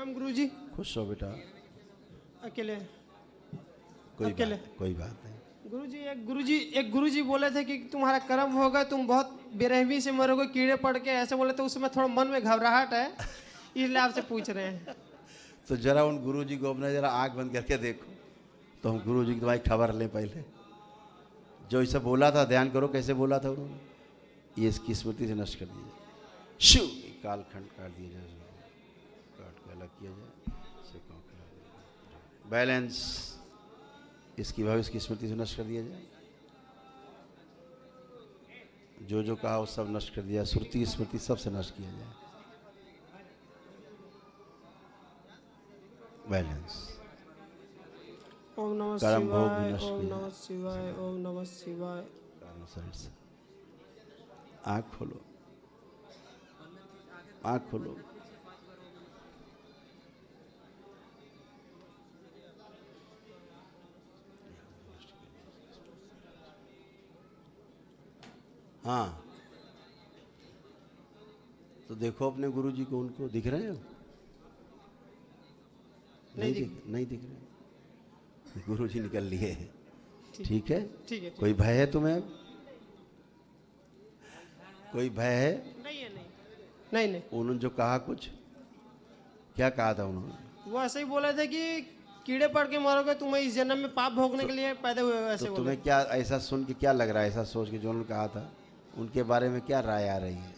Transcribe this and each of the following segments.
प्रणाम गुरुजी। खुश हो बेटा। अकेले कोई बात नहीं। एक गुरुजी बोले थे कि तुम्हारा कर्म होगा, तुम बहुत बेरहमी से मरोगे, कीड़े पड़ के, ऐसे बोले। तो उसमें थोड़ा मन में घबराहट है, इसलिए आपसे पूछ रहे हैं। तो जरा उन गुरुजी को अपने जरा आंख बंद करके देखो, तो हम गुरुजी की तुम्हारी खबर लें। पहले जो इसे बोला था ध्यान करो, कैसे बोला था उन्होंने। ये इसकी स्मृति से नष्ट कर दिया जाए, शिव कालखंड काट दिया जाए, काट के अलग किया जाए, बैलेंस इसकी भविष्य की स्मृति से नष्ट कर दिया जाए। जो कहा वो सब नष्ट कर दिया, श्रुति स्मृति सबसे नष्ट किया जाए। बैलेंस ओम नमः कर्म भोग भी शिवाय, नष्ट ओम किया नमः शिवाय, ओम नमः शिवाय। आँख खोलो, आँख खोलो। हाँ, तो देखो अपने गुरुजी को, उनको दिख रहे हैं? नहीं दिख रहे। गुरुजी निकल लिए। ठीक है, ठीक है। कोई भय है तुम्हें? कोई भय है? नहीं। उन्होंने जो कहा, कुछ क्या कहा था उन्होंने? वो ऐसे ही बोले थे कि कीड़े पड़ के मरोगे, तुम्हें इस जन्म में पाप भोगने के लिए पैदा हुए हो, ऐसे तो बोले। तुम्हें क्या ऐसा सुन के क्या लग रहा है, ऐसा सोच के जो उन्होंने कहा था, उनके बारे में क्या राय आ रही है?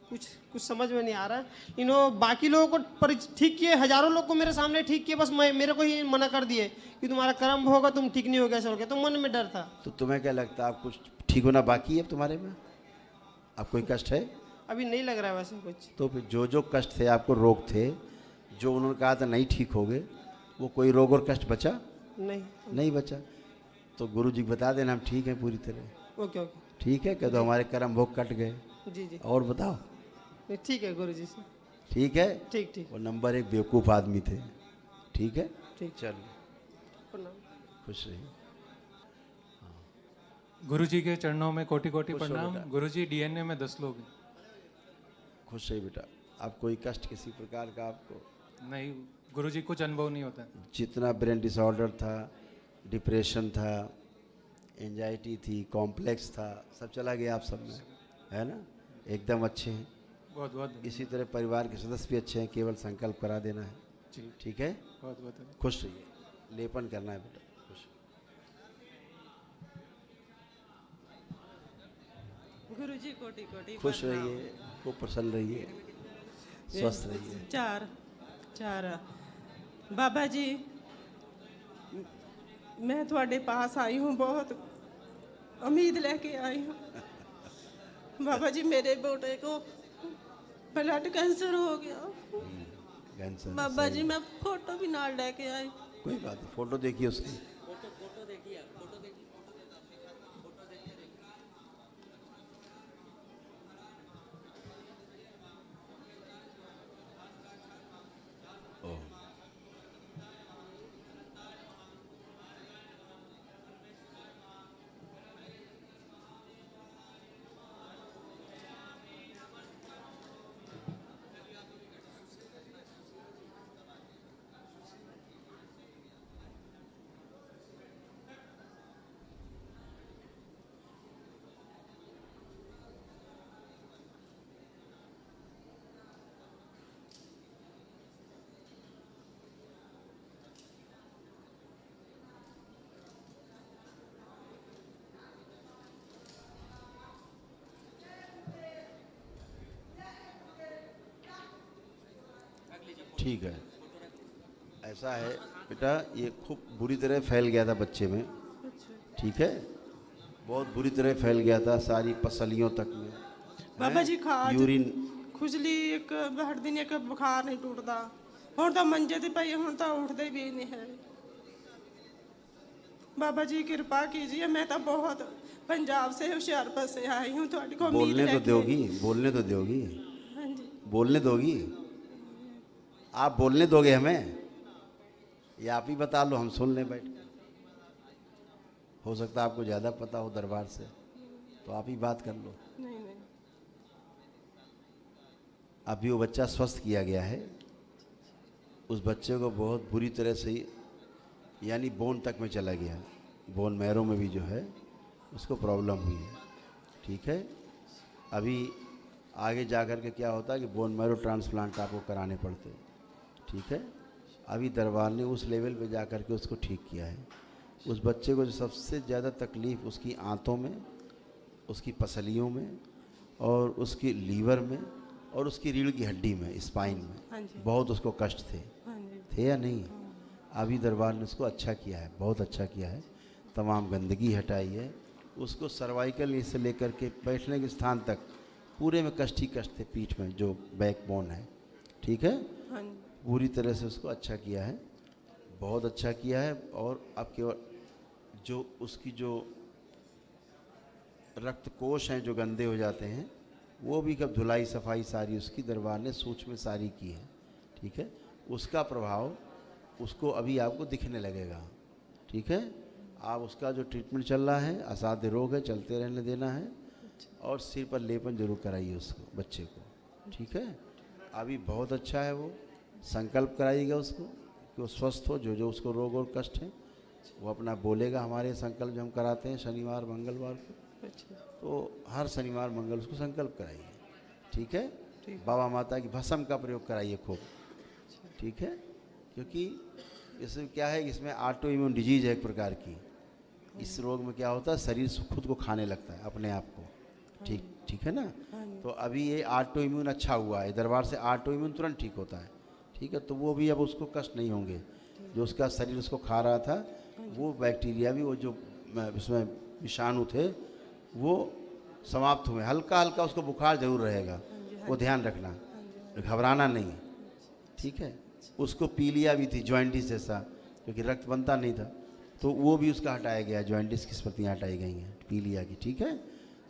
कुछ समझ में नहीं आ रहा है। इन्होंने बाकी लोगों को ठीक किए, हजारों लोग को मेरे सामने ठीक किए, बस मेरे को ही मना कर दिए कि तुम्हारा कर्म होगा, तुम ठीक नहीं होगा, ऐसे हो गया। तो मन में डर था। तो तुम्हें क्या लगता है, आप कुछ ठीक होना बाकी है तुम्हारे में? आप कोई कष्ट है? अभी नहीं लग रहा है वैसे कुछ। तो फिर जो कष्ट थे, आपको रोग थे, जो उन्होंने कहा था नहीं ठीक हो गए, वो कोई रोग और कष्ट बचा? नहीं बचा। तो गुरु जी बता देना, हम ठीक हैं पूरी तरह। ओके। ठीक है, कह दो हमारे कर्म भोग कट गए। जी। और बताओ। ठीक है गुरु जी से। ठीक है। ठीक। वो नंबर 1 बेवकूफ़ आदमी थे। ठीक है, ठीक। चलो, खुश रहिए। गुरुजी के चरणों में कोटि कोटि खुश हो प्रणाम। बेटा। गुरुजी डीएनए में 10 लोग हैं। खुश रहिए बेटा। आप कोई कष्ट किसी प्रकार का आपको? नहीं गुरुजी, कुछ अनुभव नहीं होता। जितना ब्रेन डिसऑर्डर था, डिप्रेशन था, एंजाइटी थी, कॉम्प्लेक्स था, सब चला गया आप सब में, है ना? एकदम अच्छे हैं। बहुत इसी तरह परिवार के सदस्य भी अच्छे हैं, केवल संकल्प करा देना है। जी, ठीक है। बहुत खुश रहिए, लेपन करना है बेटा। खुश गुरुजी कोटि कोटि खुश रहिए, खूब प्रसन्न रहिए, स्वस्थ रहिए। चार बाबा जी, मैं थोड़े पास आई हूँ, बहुत उम्मीद लेके आई हूँ। बाबा जी, मेरे बेटे को ब्लड कैंसर हो गया। कैंसर? बाबा जी, मैं फोटो भी ना लेके आई। कोई बात नहीं, फोटो देखिए उसकी। ठीक है, ऐसा है बेटा, ये खूब बुरी तरह फैल गया था बच्चे में। ठीक है, बहुत बुरी तरह फैल गया था, सारी पसलियों तक में। बाबा जी, यूरिन, खुजली, एक हर दिन एक बुखार नहीं टूटता। हुण तो मंजे ते पई, हुण तो उठते भी नहीं है। बाबा जी कृपा कीजिए, मैं तो बहुत पंजाब से हुशियारपुर से आई हूँ, थोड़ी को बोलने तो दोगी? हाँ जी, बोलने दोगी? आप बोलने दोगे हमें, या आप ही बता लो, हम सुन लें बैठ के? हो सकता है आपको ज़्यादा पता हो दरबार से, तो आप ही बात कर लो। नहीं। अभी वो बच्चा स्वस्थ किया गया है, उस बच्चे को बहुत बुरी तरह से यानी बोन तक में चला गया, बोन मैरो में भी जो है उसको प्रॉब्लम हुई है। ठीक है, अभी आगे जा कर के क्या होता है कि बोन मैरो ट्रांसप्लांट आपको कराने पड़ते। ठीक है, अभी दरबार ने उस लेवल पे जा कर के उसको ठीक किया है। उस बच्चे को जो सबसे ज़्यादा तकलीफ़ उसकी आंतों में, उसकी पसलियों में और उसकी लीवर में और उसकी रीढ़ की हड्डी में, स्पाइन हाँ में जी। बहुत उसको कष्ट थे। हाँ जी। थे या नहीं? अभी दरबार ने उसको अच्छा किया है, बहुत अच्छा किया है। तमाम गंदगी हटाई है, उसको सर्वाइकल से लेकर के बैठने के स्थान तक पूरे में कष्ट ही कष्ट थे, पीठ में जो बैक बोन है। ठीक है, हाँ जी। पूरी तरह से उसको अच्छा किया है, बहुत अच्छा किया है। और अब केवल जो उसकी जो रक्त कोश हैं जो गंदे हो जाते हैं वो भी कब धुलाई सफाई सारी उसकी दरबार ने सूक्ष्म सारी की है। ठीक है, उसका प्रभाव उसको अभी आपको दिखने लगेगा। ठीक है, आप उसका जो ट्रीटमेंट चल रहा है, असाध्य रोग है, चलते रहने देना है और सिर पर लेपन जरूर कराइए उसको, बच्चे को। ठीक है, अभी बहुत अच्छा है, वो संकल्प कराइएगा उसको कि वो स्वस्थ हो। जो जो उसको रोग और कष्ट है वो अपना बोलेगा। हमारे संकल्प जो हम कराते हैं शनिवार मंगलवार को, तो हर शनिवार मंगल उसको संकल्प कराइए। ठीक है, बाबा माता की भस्म का प्रयोग कराइए खूब। ठीक है, क्योंकि इसमें क्या है, इसमें ऑटो इम्यून डिजीज है एक प्रकार की। इस रोग में क्या होता है, शरीर खुद को खाने लगता है अपने आप को। ठीक ठीक है ना। तो अभी ये ऑटो इम्यून अच्छा हुआ है, दरबार से ऑटो इम्यून तुरंत ठीक होता है। ठीक है, तो वो भी अब उसको कष्ट नहीं होंगे। जो उसका शरीर उसको खा रहा था वो बैक्टीरिया भी, वो जो उसमें विषाणु थे वो समाप्त हुए। हल्का हल्का उसको बुखार जरूर रहेगा, वो ध्यान रखना, घबराना नहीं। ठीक है, उसको पीलिया भी थी, जॉइंटिस जैसा, क्योंकि रक्त बनता नहीं था, तो वो भी उसका हटाया गया। जॉइंटिस की स्मृतियाँ हटाई गई हैं पीलिया की। ठीक है,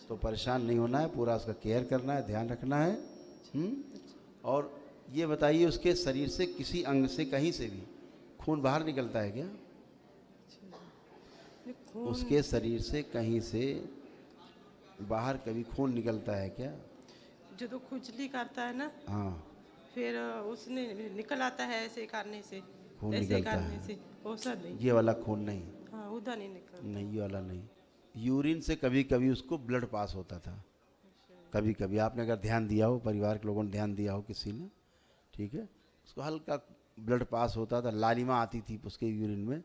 तो परेशान नहीं होना है, पूरा उसका केयर करना है, ध्यान रखना है। और ये बताइए, उसके शरीर से किसी अंग से कहीं से भी खून बाहर निकलता है क्या? उसके शरीर से कहीं से बाहर कभी खून निकलता है क्या? जो खुजली करता है ना, हाँ, फिर उसने निकल आता है ऐसे करने से, खून ऐसे निकलता करने है। से। वो सर नहीं, ये वाला खून नहीं, हाँ उधर नहीं निकल। नहीं ये वाला नहीं। यूरिन से कभी कभी उसको ब्लड पास होता था, कभी कभी। आपने अगर ध्यान दिया हो, परिवार के लोगों ने ध्यान दिया हो किसी ने, ठीक है, उसको हल्का ब्लड पास होता था, लालिमा आती थी उसके यूरिन में,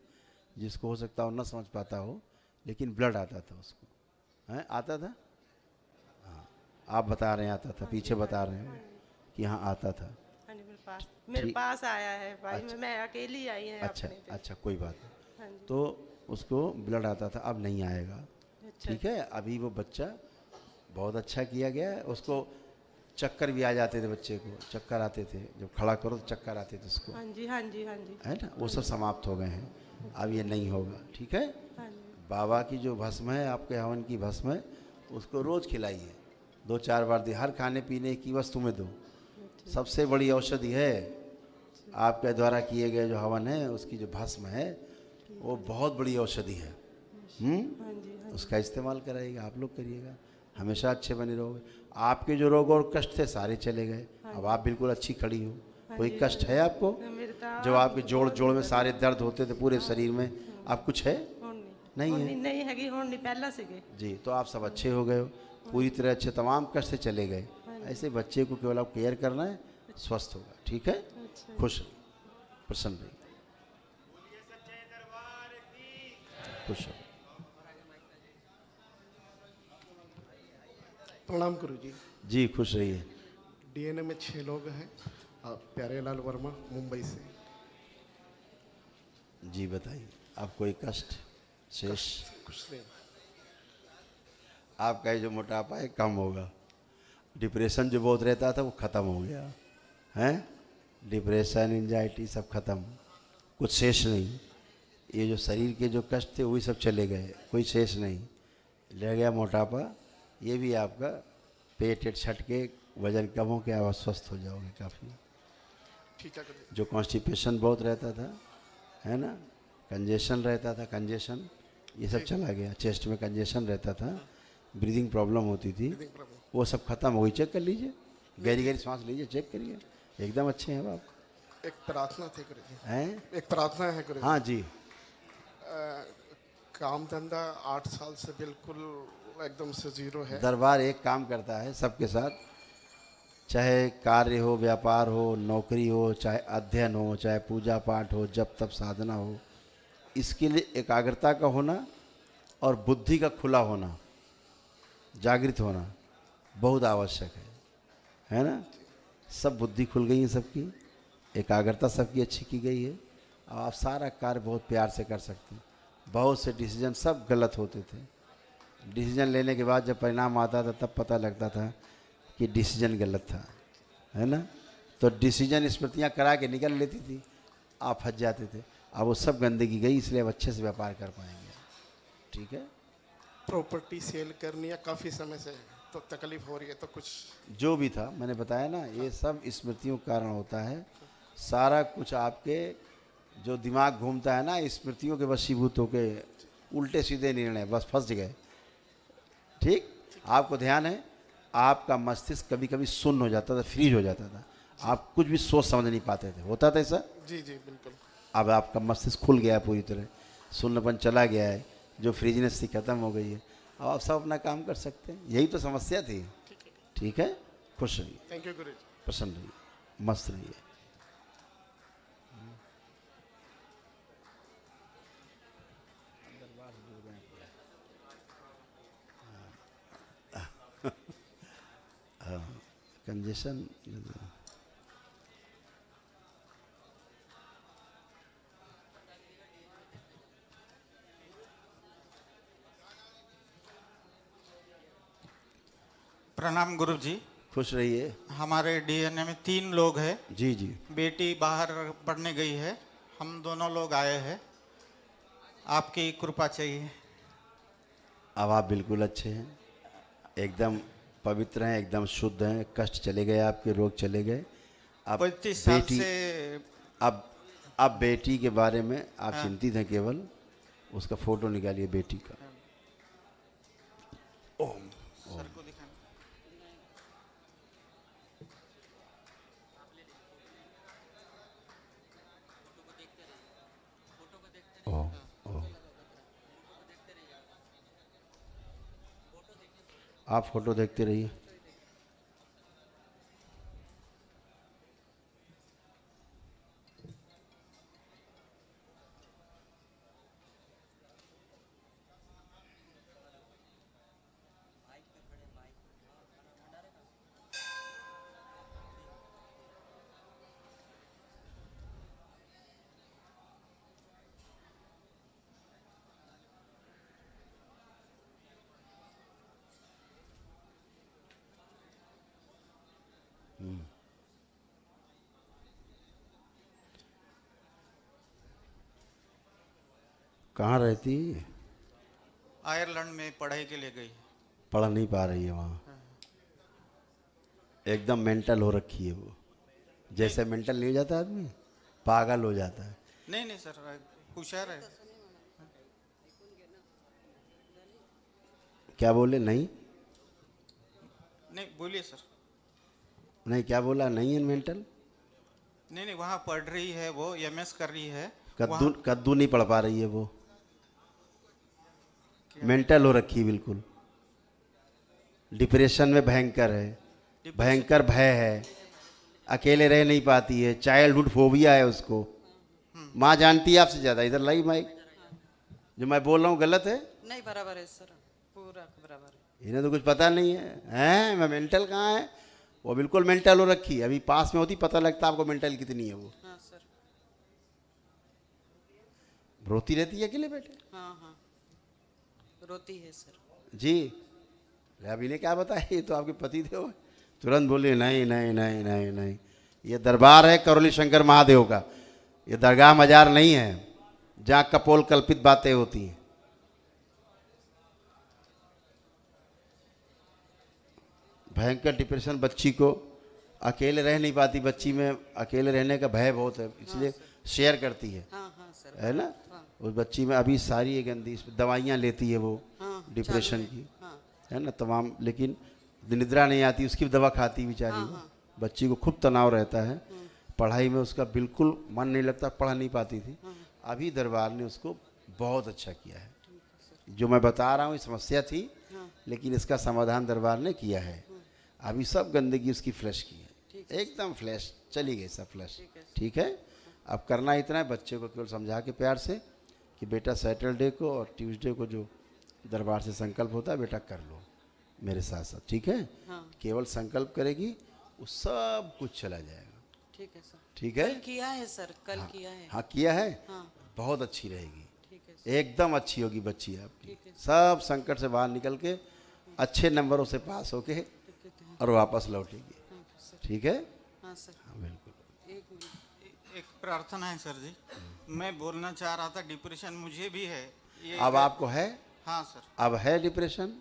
जिसको हो सकता हो ना समझ पाता हो, लेकिन ब्लड आता था उसको। हैं, आता था? हाँ, आप बता रहे हैं आता था, पीछे बता रहे हैं कि हाँ आता था। हाँ जी, मेरे पास आया है भाई। अच्छा। मैं अकेली आई है अच्छा अपने पे। अच्छा, कोई बात नहीं। हाँ जी। तो उसको ब्लड आता था, अब नहीं आएगा। अच्छा। ठीक है, अभी वो बच्चा बहुत अच्छा किया गया है। उसको चक्कर भी आ जाते थे, बच्चे को चक्कर आते थे, जब खड़ा करो तो चक्कर आते थे उसको, हाँ जी, हाँ जी, हाँ जी, है ना। वो सब समाप्त हो गए हैं, अब ये नहीं होगा। ठीक है, हाँ जी। बाबा की जो भस्म है, आपके हवन की भस्म है, उसको रोज़ खिलाइए, 2-4 बार दी, हर खाने पीने की वस्तु में दो। सबसे बड़ी औषधि है आपके द्वारा किए गए जो हवन है, उसकी जो भस्म है वो बहुत बड़ी औषधि है। हाँ जी, हाँ उसका इस्तेमाल कराइएगा, आप लोग करिएगा, हमेशा अच्छे बने रहोगे। आपके जो रोग और कष्ट थे सारे चले गए, अब आप बिल्कुल अच्छी खड़ी हो। कोई कष्ट है आपको? मेरे तो जो आपके जोड़ में सारे दर्द होते थे पूरे शरीर में, अब कुछ है? नहीं है नहीं हैगी, हुण नहीं, पहला सीगे जी। तो आप सब अच्छे हो गए हो, पूरी तरह अच्छे, तमाम कष्ट से चले गए। ऐसे बच्चे को केवल आप केयर करना है, स्वस्थ होगा। ठीक है, खुश रहिए, प्रसन्न रहिए, खुश रहिए। प्रणाम गुरु जी। जी खुश रहिए। डीएनए में 6 लोग हैं। प्यारेलाल वर्मा मुंबई से। जी बताइए, आप कोई कष्ट शेष? कुछ नहीं। आपका ये जो मोटापा है कम होगा, डिप्रेशन जो बहुत रहता था वो ख़त्म हो गया है। डिप्रेशन, एंजाइटी सब खत्म, कुछ शेष नहीं। ये जो शरीर के जो कष्ट थे वही सब चले गए, कोई शेष नहीं रह गया। मोटापा ये भी आपका पेट छट के वजन कम हो के आप स्वस्थ हो जाओगे काफ़ी। ठीक है गुरु जो कॉन्स्टिपेशन बहुत रहता था, है ना, कंजेशन रहता था, कंजेशन ये सब चला गया। चेस्ट में कंजेशन रहता था, ब्रीदिंग प्रॉब्लम होती थी, जी। प्रभु वो सब खत्म हो गई। चेक कर लीजिए, गहरी गहरी सांस लीजिए, चेक करिए, एकदम अच्छे हैं आप। एक प्रार्थना थी गुरु जी, हैं? एक प्रार्थना है गुरु जी। हाँ जी। काम धंधा 8 साल से बिल्कुल एकदम से जीरो है। दरबार एक काम करता है सबके साथ, चाहे कार्य हो, व्यापार हो, नौकरी हो, चाहे अध्ययन हो, चाहे पूजा पाठ हो, जप तप साधना हो, इसके लिए एकाग्रता का होना और बुद्धि का खुला होना, जागृत होना बहुत आवश्यक है ना। सब बुद्धि खुल गई है सबकी, एकाग्रता सबकी अच्छी की गई है, और आप सारा कार्य बहुत प्यार से कर सकते हैं। बहुत से डिसीजन सब गलत होते थे, डिसीजन लेने के बाद जब परिणाम आता था तब पता लगता था कि डिसीजन गलत था, है ना। तो डिसीजन स्मृतियाँ करा के निकल लेती थी, आप फंस जाते थे। अब वो सब गंदगी गई, इसलिए अब अच्छे से व्यापार कर पाएंगे। ठीक है। प्रॉपर्टी सेल करनी है काफ़ी समय से, तो तकलीफ हो रही है, तो कुछ जो भी था मैंने बताया ना, ये सब स्मृतियों के कारण होता है। सारा कुछ आपके जो दिमाग घूमता है ना, स्मृतियों के वशीभूत होके उल्टे सीधे निर्णय, बस फंस गए। ठीक, आपको ध्यान है, आपका मस्तिष्क कभी कभी शून्य हो जाता था, फ्रीज हो जाता था, आप कुछ भी सोच समझ नहीं पाते थे, होता था ऐसा। जी जी बिल्कुल। अब आपका मस्तिष्क खुल गया है पूरी तरह, शून्यपन चला गया है, जो फ्रीजनेस थी खत्म हो गई है। अब आप सब अपना काम कर सकते हैं, यही तो समस्या थी। ठीक है, खुश रहिए, थैंक यू गुरु जी। प्रसन्न रहिए, मस्त रहिए। कंजेशन प्रणाम गुरु जी। खुश रहिए। हमारे डीएनए में 3 लोग हैं। जी जी। बेटी बाहर पढ़ने गई है, हम दोनों लोग आए हैं, आपकी कृपा चाहिए। अब आप बिल्कुल अच्छे हैं, एकदम पवित्र हैं, एकदम शुद्ध हैं, कष्ट चले गए, आपके रोग चले गए। अब 35 साल बेटी, से अब बेटी के बारे में आप चिंतित हैं, केवल उसका फोटो निकालिए बेटी का। ओम सर को दिखाना। ओम ओम। आप फोटो देखते रहिए। कहाँ रहती? आयरलैंड में पढ़ाई के लिए गई। पढ़ नहीं पा रही है वहाँ, एकदम मेंटल हो रखी है वो। जैसे मेंटल नहीं हो जाता आदमी, पागल हो जाता है। नहीं नहीं सर, होशियार है। क्या बोले? नहीं नहीं बोलिए सर। नहीं, क्या बोला? नहीं है मेंटल। नहीं नहीं, वहाँ पढ़ रही है, वो एमएस कर रही है। कद्दू नहीं पढ़ पा रही है वो, मेंटल हो रखी है बिल्कुल। डिप्रेशन में भयंकर है, भयंकर भय है, अकेले रह नहीं पाती है, चाइल्डहुड फोबिया है उसको। माँ जानती है आपसे ज़्यादा। इधर लाई माइक, जो मैं बोल रहा हूँ गलत है? नहीं, बराबर है सर, पूरा बराबर है। इन्हें तो कुछ पता नहीं है, हैं मैं मेंटल कहाँ है, वो बिल्कुल मेंटल हो रखी है। अभी पास में होती पता लगता आपको मेंटल कितनी है वो। हाँ सर। रोती रहती है अकेले बैठे? हाँ हाँ, रोती है सर। जी। अभी ने क्या बताया, ये तो आपके पति थे। तुरंत बोले नहीं नहीं नहीं नहीं नहीं, ये दरबार है करौली शंकर महादेव का, ये दरगाह मजार नहीं है जहाँ कपोल कल्पित बातें होती हैं। भयंकर डिप्रेशन, बच्ची को अकेले रह नहीं पाती, बच्ची में अकेले रहने का भय बहुत है, इसलिए शेयर करती है। हाँ हाँ सर। है ना। उस बच्ची में अभी सारी ये गंदी दवाइयाँ लेती है वो, डिप्रेशन की, है ना, तमाम। लेकिन निद्रा नहीं आती, उसकी भी दवा खाती बेचारी वो। बच्ची को खूब तनाव रहता है, पढ़ाई में उसका बिल्कुल मन नहीं लगता, पढ़ नहीं पाती थी। अभी दरबार ने उसको बहुत अच्छा किया है। जो मैं बता रहा हूँ ये समस्या थी, लेकिन इसका समाधान दरबार ने किया है। अभी सब गंदगी उसकी फ्लश की है, एकदम फ्लश चली गई, सब फ्लश। ठीक है, अब करना इतना है, बच्चे को केवल समझा के प्यार से कि बेटा सैटरडे को और ट्यूसडे को जो दरबार से संकल्प होता है बेटा कर लो मेरे साथ साथ। ठीक है, केवल संकल्प करेगी वो सब कुछ चला जाएगा। ठीक है सर। ठीक है, कल किया है सर, कल किया है। हाँ किया है। हाँ। बहुत अच्छी रहेगी, ठीक है सर। एकदम अच्छी होगी बच्ची आपकी। सब संकट से बाहर निकल के अच्छे नंबरों से पास होके और वापस लौटेगी। ठीक है, हाँ सर। हाँ बिल्कुल। एक मिनट। एक प्रार्थना है सर जी, मैं बोलना चाह रहा था, डिप्रेशन मुझे भी है ये। अब आपको है? हाँ सर। अब है डिप्रेशन?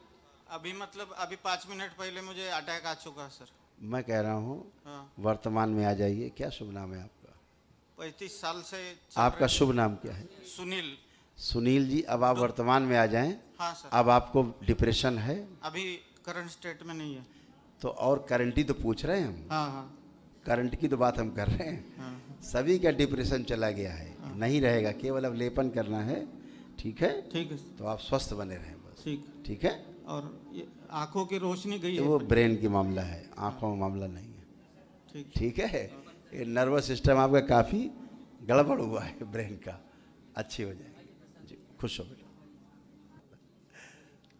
अभी मतलब अभी 5 मिनट पहले मुझे अटैक आ चुका है सर। मैं कह रहा हूँ हाँ। वर्तमान में आ जाइए। क्या शुभ नाम है आपका? 35 साल से चल आपका रहे- शुभ नाम क्या है? सुनील। सुनील जी, अब आप वर्तमान में आ जाएं। हाँ सर। अब आपको डिप्रेशन है अभी करंट स्टेट में नहीं है। तो, और करंट ही तो पूछ रहे हैं हम, हाँ हाँ करंट की तो बात हम कर रहे हैं। हाँ। सभी का डिप्रेशन चला गया है, नहीं रहेगा, केवल अब लेपन करना है। ठीक है, ठीक है तो आप स्वस्थ बने रहें बस। ठीक। ठीक है, और ये आंखों की रोशनी गई है। वो ब्रेन की मामला है, आंखों में मामला नहीं है। ठीक। ठीक है, ये नर्वस सिस्टम आपका काफ़ी गड़बड़ हुआ है ब्रेन का, अच्छी हो जाएगी जी। खुश हो बेटा।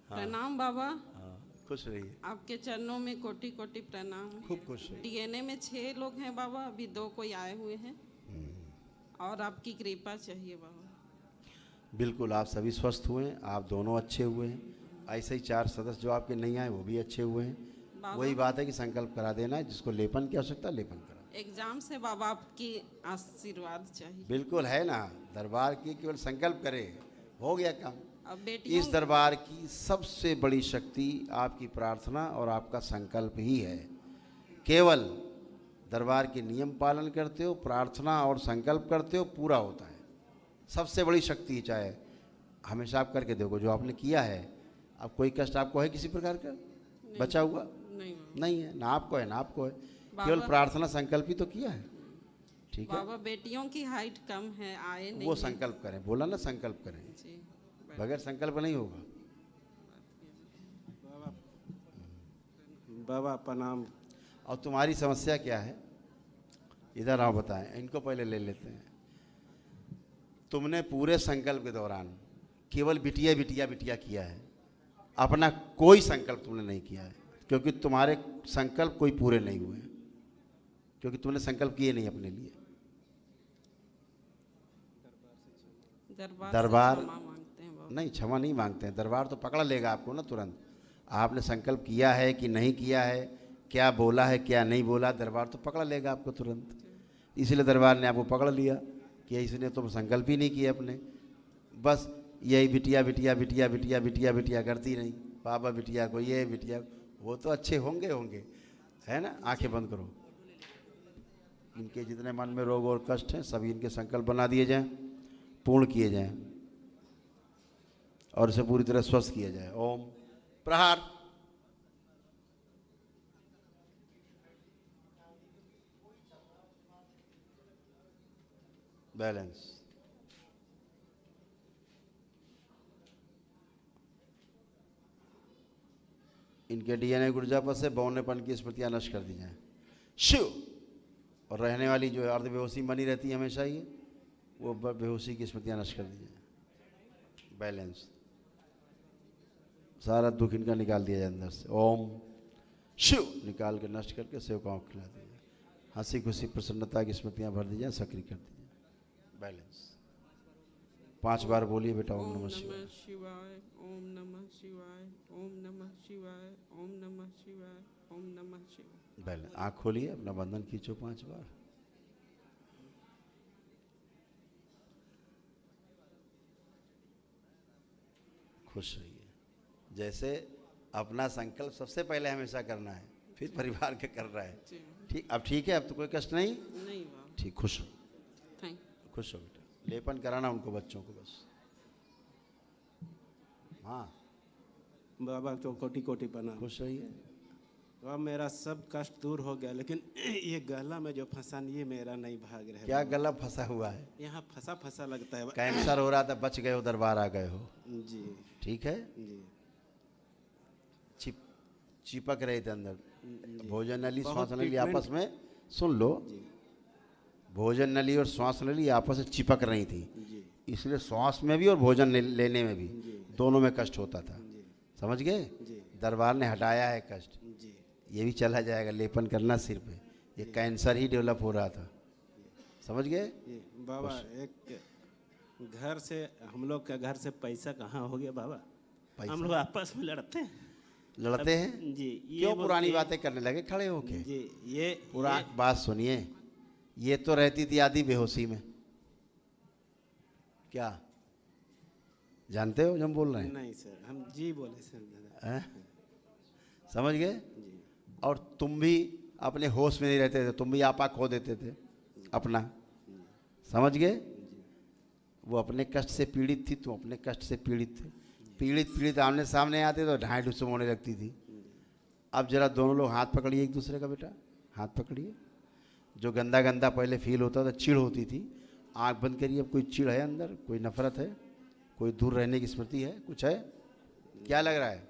प्रणाम बाबा, हाँ, खुश रहिए, आपके चरणों में कोटि कोटि प्रणाम। खूब खुश रहिए। डीएनए में 6 लोग हैं बाबा, अभी 2 कोई आए हुए हैं और आपकी कृपा चाहिए बाबा। बिल्कुल, आप सभी स्वस्थ हुए हैं, आप दोनों अच्छे हुए हैं। ऐसे ही 4 सदस्य जो आपके नहीं आए वो भी अच्छे हुए हैं। वही बात है कि संकल्प करा देना है, जिसको लेपन की आवश्यकता लेपन करा। एग्जाम से बाबा आपकी आशीर्वाद चाहिए। बिल्कुल है ना, दरबार की केवल संकल्प करे, हो गया काम। अब बेटियों इस दरबार की सबसे बड़ी शक्ति आपकी प्रार्थना और आपका संकल्प ही है। केवल दरबार के नियम पालन करते हो, प्रार्थना और संकल्प करते हो, पूरा होता है। सबसे बड़ी शक्ति, चाहे हमेशा आप करके देखो जो आपने किया है। अब कोई कष्ट आपको है किसी प्रकार का बचा हुआ? नहीं बाबा। नहीं है ना, आपको है ना आपको है, केवल प्रार्थना संकल्प ही तो किया है। ठीक है, बाबा बेटियों की हाइट कम है, आए नहीं वो हैं। संकल्प करें, बोला ना संकल्प करें, जी। बगैर संकल्प नहीं होगा। बाबा प्रणाम। और तुम्हारी समस्या क्या है इधर आओ बताएं, इनको पहले ले लेते हैं। तुमने पूरे संकल्प के दौरान केवल बिटिया बिटिया बिटिया किया है, अपना कोई संकल्प तुमने नहीं किया है, क्योंकि तुम्हारे संकल्प कोई पूरे नहीं हुए हैं, क्योंकि तुमने संकल्प किए नहीं अपने लिए। दरबार से क्षमा मांगते हैं बाबा। नहीं, क्षमा नहीं मांगते हैं, दरबार तो पकड़ लेगा आपको ना तुरंत। आपने संकल्प किया है कि नहीं किया है, क्या बोला है क्या नहीं बोला, दरबार तो पकड़ लेगा आपको तुरंत। इसलिए दरबार ने आपको पकड़ लिया कि इसने तुम संकल्प ही नहीं किए अपने, बस यही बिटिया बिटिया बिटिया बिटिया बिटिया बिटिया करती रही। बाबा बिटिया को ये बिटिया, वो तो अच्छे होंगे होंगे, है ना। आंखें बंद करो, इनके जितने मन में रोग और कष्ट हैं सभी इनके संकल्प बना दिए जाएं, पूर्ण किए जाएं और इसे पूरी तरह स्वस्थ किया जाए। ओम प्रहार। बैलेंस। इनके डीएनए गुर्जापत से बौनेपन की स्मृतियां नष्ट कर दी जाएं। शिव। और रहने वाली जो अर्ध बेहोशी बनी रहती है हमेशा ही, वो बेहोशी की स्मृतियां नष्ट कर दी जाए। बैलेंस। सारा दुख इनका निकाल दिया जाए अंदर से। ओम शिव निकाल के नष्ट करके सेवकाओं को खिला दिया जाए। हंसी खुशी प्रसन्नता की स्मृतियां भर दी जाए, सक्रिय कर दी जाए। बैलेंस। 5 बार बोलिए बेटा ओम नमः शिवाय। शिवाय, ओम नमः शिवाय, ओम नमः शिवाय, ओम नमः शिवाय, ओम नमः शिवाय। बैलेंस। आँख खोलिए, अपना बंधन खींचो 5 बार। खुश रहिए। जैसे अपना संकल्प सबसे पहले हमेशा करना है, फिर परिवार के कर रहा है। ठीक, अब ठीक है, अब तो कोई कष्ट नहीं। नहीं बाबा। ठीक, खुश हो, थैंक खुश हो बेटा। लेपन कराना उनको, बच्चों को बस। हाँ, बाबा को कोटि कोटि प्रणाम। खुश रहिए। तो अब मेरा सब कष्ट दूर हो गया, लेकिन ये गला में जो फंसा ये मेरा नहीं भाग रहा है। क्या गला फंसा हुआ है? यहाँ फंसा फंसा लगता है। कैंसर हो रहा था, बच गए हो, दरबार आ गए हो। जी ठीक है, जी। चिपक रहे थे अंदर, भोजन नली बहुत श्वास नली ट्रीटमेंट- आपस में, सुन लो, भोजन नली और श्वास नली आपस में चिपक रही थी, जी इसलिए श्वास में भी और भोजन लेने में भी दोनों में कष्ट होता था। जी समझ गए? जी दरबार ने हटाया है कष्ट, जी ये भी चला जाएगा। लेपन करना सिर पे, ये कैंसर ही डेवलप हो रहा था। समझ गए? जी। बाबा एक घर से, हम लोग का घर से पैसा कहाँ हो गया बाबा? पैसा? हम लोग आपस में लड़ते हैं। लड़ते हैं? जी। क्यों पुरानी बातें करने लगे खड़े होके? जी। ये पुरानी बात सुनिए, ये तो रहती थी आधी बेहोशी में। क्या जानते हो जो हम बोल रहे हैं? नहीं सर, हम जी बोले सर दादा। हैं? समझ गए? जी और तुम भी अपने होश में नहीं रहते थे, तुम भी आपा खो देते थे अपना। समझ गए? वो अपने कष्ट से पीड़ित थी, तुम अपने कष्ट से पीड़ित थे। पीड़ित आमने सामने आते तो ढाई ढुसम होने लगती थी। अब जरा दोनों लोग हाथ पकड़िए एक दूसरे का, बेटा हाथ पकड़िए। जो गंदा गंदा पहले फील होता था, चिढ़ होती थी, आंख बंद करिए। अब कोई चिढ़ है अंदर, कोई नफरत है, कोई दूर रहने की स्मृति है, कुछ है? क्या लग रहा है?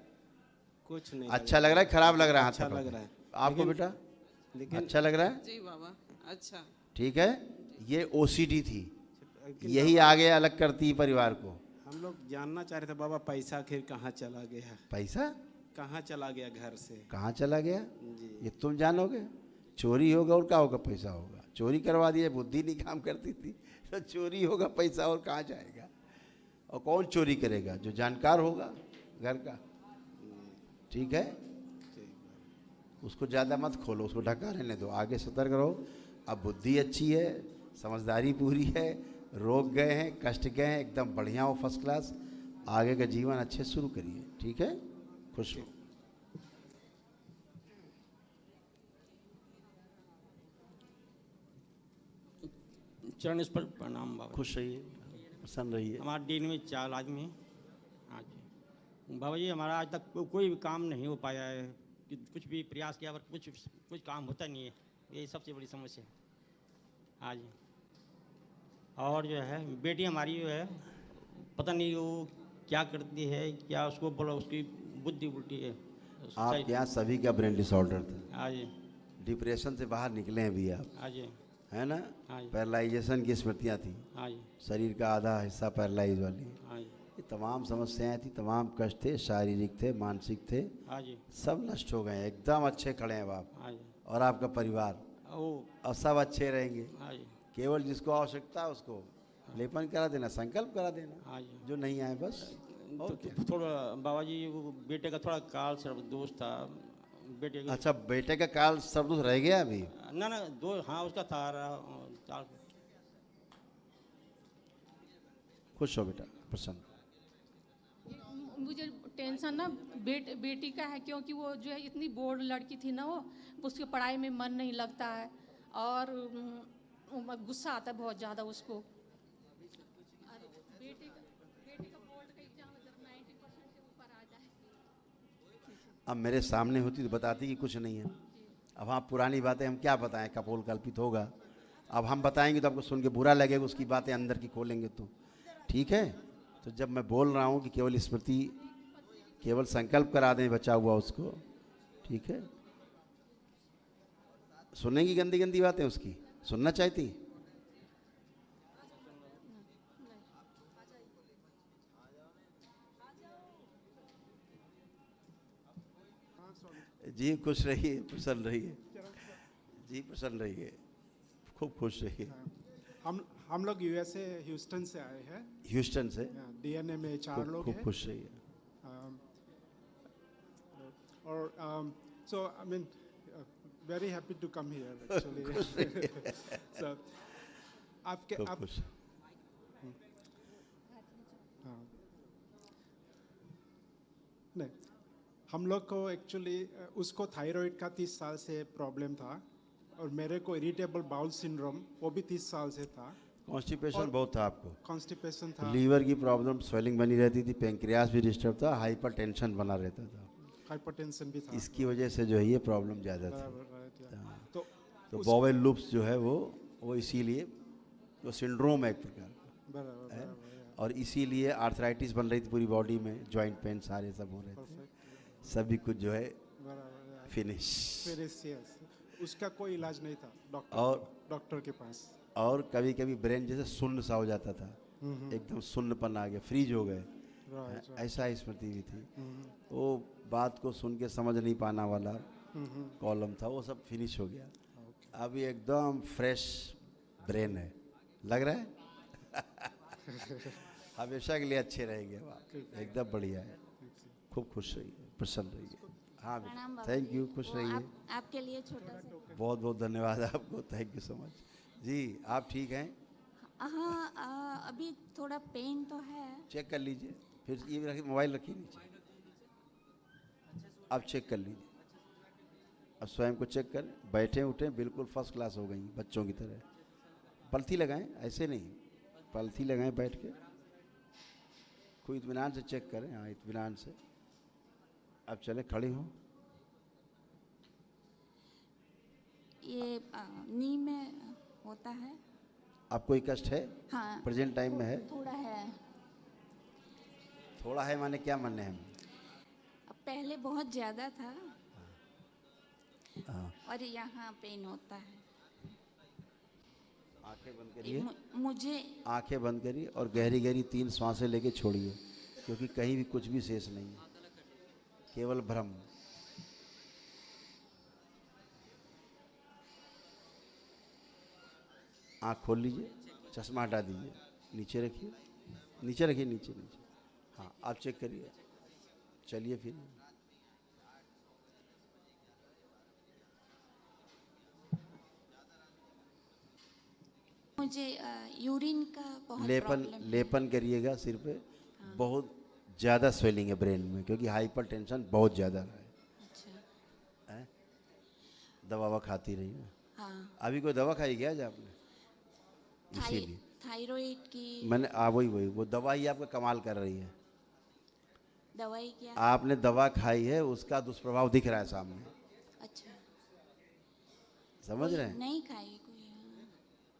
कुछ नहीं। अच्छा लग रहा है, खराब लग रहा है? अच्छा हाथ लग पकड़ रहा है। के। आपको बेटा लेकिन अच्छा लग रहा है? जी बाबा। अच्छा। ठीक है, ये ओसीडी थी, यही आगे अलग करती है परिवार को। हम लोग जानना चाह रहे थे बाबा, पैसा आखिर कहाँ चला गया? पैसा कहाँ चला गया घर से? कहाँ चला गया जी ये तुम जानोगे? चोरी होगा और क्या होगा? पैसा होगा। चोरी करवा दिए, बुद्धि नहीं काम करती थी, तो चोरी होगा, पैसा और कहाँ जाएगा? और कौन चोरी करेगा? जो जानकार होगा घर का। ठीक है, उसको ज़्यादा मत खोलो, उसको ढका रहने दो, आगे सतर्क रहो। अब बुद्धि अच्छी है, समझदारी पूरी है, रोग गए हैं, कष्ट गए हैं, एकदम बढ़िया हो, फर्स्ट क्लास। आगे का जीवन अच्छे शुरू करिए। ठीक है, खुश हो। चरण स्पर्श प्रणाम बाबा। खुश रहिए, प्रसन्न रहिए। हमारे दिन में 4 आदमी हैं। हाँ जी बाबा जी, हमारा आज तक कोई भी काम नहीं हो पाया है कि कुछ भी प्रयास किया पर कुछ काम होता नहीं है, यही सबसे बड़ी समस्या है। हाँ जी। और जो है बेटी हमारी जो है, पता नहीं वो क्या करती है, क्या उसको बोला, उसकी बुद्धि उल्टी है। आपके यहाँ सभी का ब्रेन डिसऑर्डर था। हाँ जी। डिप्रेशन से बाहर निकले हैं भी आप, हाँ जी। है ना? हाँ जी। पैरालाइजेशन की स्मृतियाँ थी, हाँ जी। शरीर का आधा हिस्सा पैरालाइज वाली, हाँ जी। ये तमाम समस्याएं थी, तमाम कष्ट थे, शारीरिक थे, मानसिक थे, हाँ जी। सब नष्ट हो गए हैं। एकदम अच्छे खड़े हैं अब आप हाँ जी। और आपका परिवार, वो और सब अच्छे रहेंगे। हाँ जी। केवल जिसको आवश्यकता है उसको लेपन करा देना, संकल्प करा देना। हाँ जी। जो नहीं आए बस। और क्या? तो थोड़ा बाबा जी, वो बेटे का थोड़ा काल सर्व दोष था बेटे का। अच्छा, बेटे का काल सर्वदोष रह गया अभी? ना ना, दो, हाँ उसका था चार। खुश हो बेटा, प्रसन्न। मुझे टेंशन ना बेटी का है, क्योंकि वो जो है इतनी बोर्ड लड़की थी ना, वो उसकी पढ़ाई में मन नहीं लगता है और गुस्सा आता है बहुत ज़्यादा उसको। और बेटे का बोर्ड का एग्जाम जब 90% से ऊपर आ जाए। अब मेरे सामने होती तो बताती कि कुछ नहीं है। अब हाँ, पुरानी बातें हम क्या बताएं, कपोल कल्पित होगा। अब हम बताएंगे तो आपको सुन के बुरा लगेगा, उसकी बातें अंदर की खोलेंगे तो। ठीक है, तो जब मैं बोल रहा हूँ कि केवल स्मृति, केवल संकल्प करा दें बचा हुआ उसको, ठीक है? सुनेंगी गंदी गंदी बातें उसकी? सुनना चाहती? जी खुश रहिए, प्रसन्न रहिए जी, प्रसन्न रहिए, खूब खुश रहिए। हम लोग यूएसए ह्यूस्टन से आए हैं। ह्यूस्टन से? डीएनए में 4 लोग खूब हैं। खुश रहिए। और so I mean very happy to come here actually. So आपके खूब आप खुश। हाँ। नहीं, हम लोग को एक्चुअली उसको थायराइड का 30 साल से प्रॉब्लम था और मेरे को इरिटेबल बाउल सिंड्रोम, वो भी 30 साल से था। कॉन्स्टिपेशन बहुत था आपको? कॉन्स्टिपेशन था, लीवर की प्रॉब्लम, स्वेलिंग बनी रहती थी, पेंक्रियास भी डिस्टर्ब था, हाइपर टेंशन बना रहता था। हाइपरटेंशन भी था। इसकी वजह से जो है ये प्रॉब्लम ज़्यादा थी। बराबर, right, yeah. हाँ। तो तो बॉवेल लूप्स जो है वो इसीलिए वो सिंड्रोम है एक प्रकार का बराबर है, बराबर, yeah. और इसीलिए आर्थराइटिस बन रही थी पूरी बॉडी में, जॉइंट पेन सारे सब हो रहे थे, Perfect, सभी कुछ जो है बराबर, yeah. फिनिश। फिर yes, उसका कोई इलाज नहीं था डॉक्टर के पास। और कभी कभी ब्रेन जैसे सुन्न सा हो जाता था, एकदम सुन्नपन आ गया, फ्रीज हो गए, Right, ऐसा स्मृति भी थी। वो बात को सुन के समझ नहीं पाना वाला कॉलम था, वो सब फिनिश हो गया। अभी एकदम फ्रेश ब्रेन है, लग रहा है हमेशा के लिए अच्छे रहेंगे आप, एकदम बढ़िया है। खूब खुश रहिए, प्रसन्न रहिए। हाँ थैंक यू, खुश रहिए। आपके लिए छोटा सा बहुत बहुत धन्यवाद आपको, थैंक यू सो मच। जी आप ठीक हैं? हाँ, अभी थोड़ा पेन तो है। चेक कर लीजिए, फिर ये रखिए, मोबाइल रखिए नीचे, अब चेक कर लीजिए, अब स्वयं को चेक करें, बैठे उठे बिल्कुल फर्स्ट क्लास हो गई बच्चों की तरह। पलथी लगाएं, ऐसे नहीं, पलथी लगाएं बैठ के, कोई इत्मीनान से चेक करें। हाँ इत्मीनान से। अब चले, खड़ी हो। ये नी में होता है। आपको कोई कष्ट है? हाँ प्रेजेंट टाइम में है? थोड़ा है। थोड़ा है माने क्या माने हैं? पहले बहुत ज़्यादा था हाँ। और यहाँ पेन होता है। आंखें बंद करिए, मुझे आंखें बंद करिए और गहरी गहरी 3 सांसें लेके छोड़िए, क्योंकि कहीं भी कुछ भी शेष नहीं है, केवल भ्रम। आँख खोल लीजिए, चश्मा हटा दीजिए, नीचे रखिए, नीचे रखिए, नीचे नीचे। हाँ आप चेक करिए, चलिए फिर। मुझे यूरिन का बहुत लेपन प्रॉब्लम है। लेपन करिएगा सिर पे। बहुत ज़्यादा स्वेलिंग है ब्रेन में, क्योंकि हाइपर टेंशन बहुत ज़्यादा रहा है। अच्छा। हैं? दवा ववा खाती रही ना? हाँ। अभी कोई दवा खाई क्या आज आपने? इसीलिए थायराइड की मैंने वही वो दवा ही आपका कमाल कर रही है। दवाई क्या? आपने दवा खाई है, उसका दुष्प्रभाव दिख रहा है सामने, अच्छा। समझ रहे हैं? नहीं खाई कोई।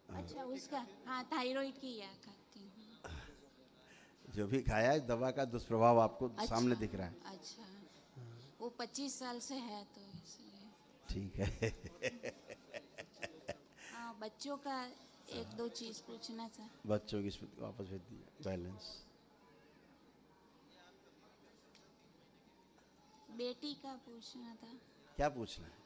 हाँ। अच्छा उसका, हाँ थायराइड की या खाती हूँ। जो भी खाया है, दवा का दुष्प्रभाव आपको अच्छा, सामने दिख रहा है। अच्छा। वो 25 साल से है तो इसलिए। ठीक है हाँ, बच्चों का 1-2 चीज़ पूछना था। बच्चों की स्मृति वापस भेज दीजिए, बैलेंस। बेटी का पूछना था। क्या पूछना है?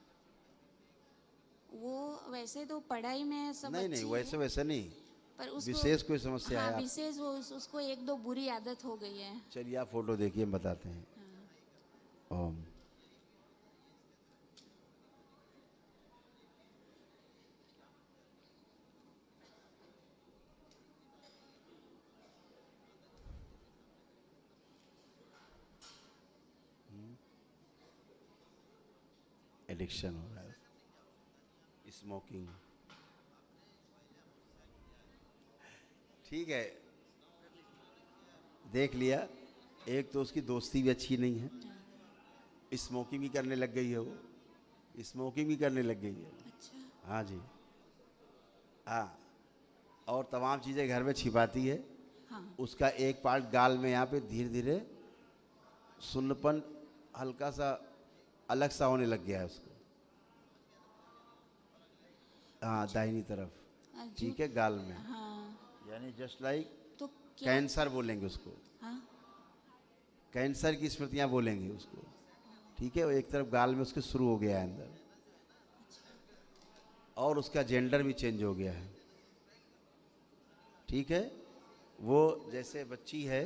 वो वैसे तो पढ़ाई में सब नहीं अच्छी नहीं, वैसे है, नहीं, पर उसको विशेष कोई समस्या हाँ, है आप? विशेष वो उसको 1-2 बुरी आदत हो गई है। चलिए आप फोटो देखिए, हम बताते हैं। ओम। एडिक्शन हो रहा है, स्मोकिंग। ठीक है, देख लिया। एक तो उसकी दोस्ती भी अच्छी नहीं है, स्मोकिंग भी करने लग गई है, वो स्मोकिंग भी करने लग गई है। अच्छा। हाँ जी, हाँ, और तमाम चीज़ें घर में छिपाती है। हाँ। उसका एक पार्ट गाल में यहाँ पे धीरे धीरे सुन्नपन हल्का सा अलग सा होने लग गया है उसको। हाँ दाहिनी तरफ, ठीक है, गाल में। हाँ। यानी जस्ट लाइक तो क्या? कैंसर बोलेंगे उसको। हाँ। कैंसर की स्मृतियाँ बोलेंगे उसको, ठीक है। वो एक तरफ गाल में उसके शुरू हो गया है अंदर, और उसका जेंडर भी चेंज हो गया है, ठीक है। वो जैसे बच्ची है,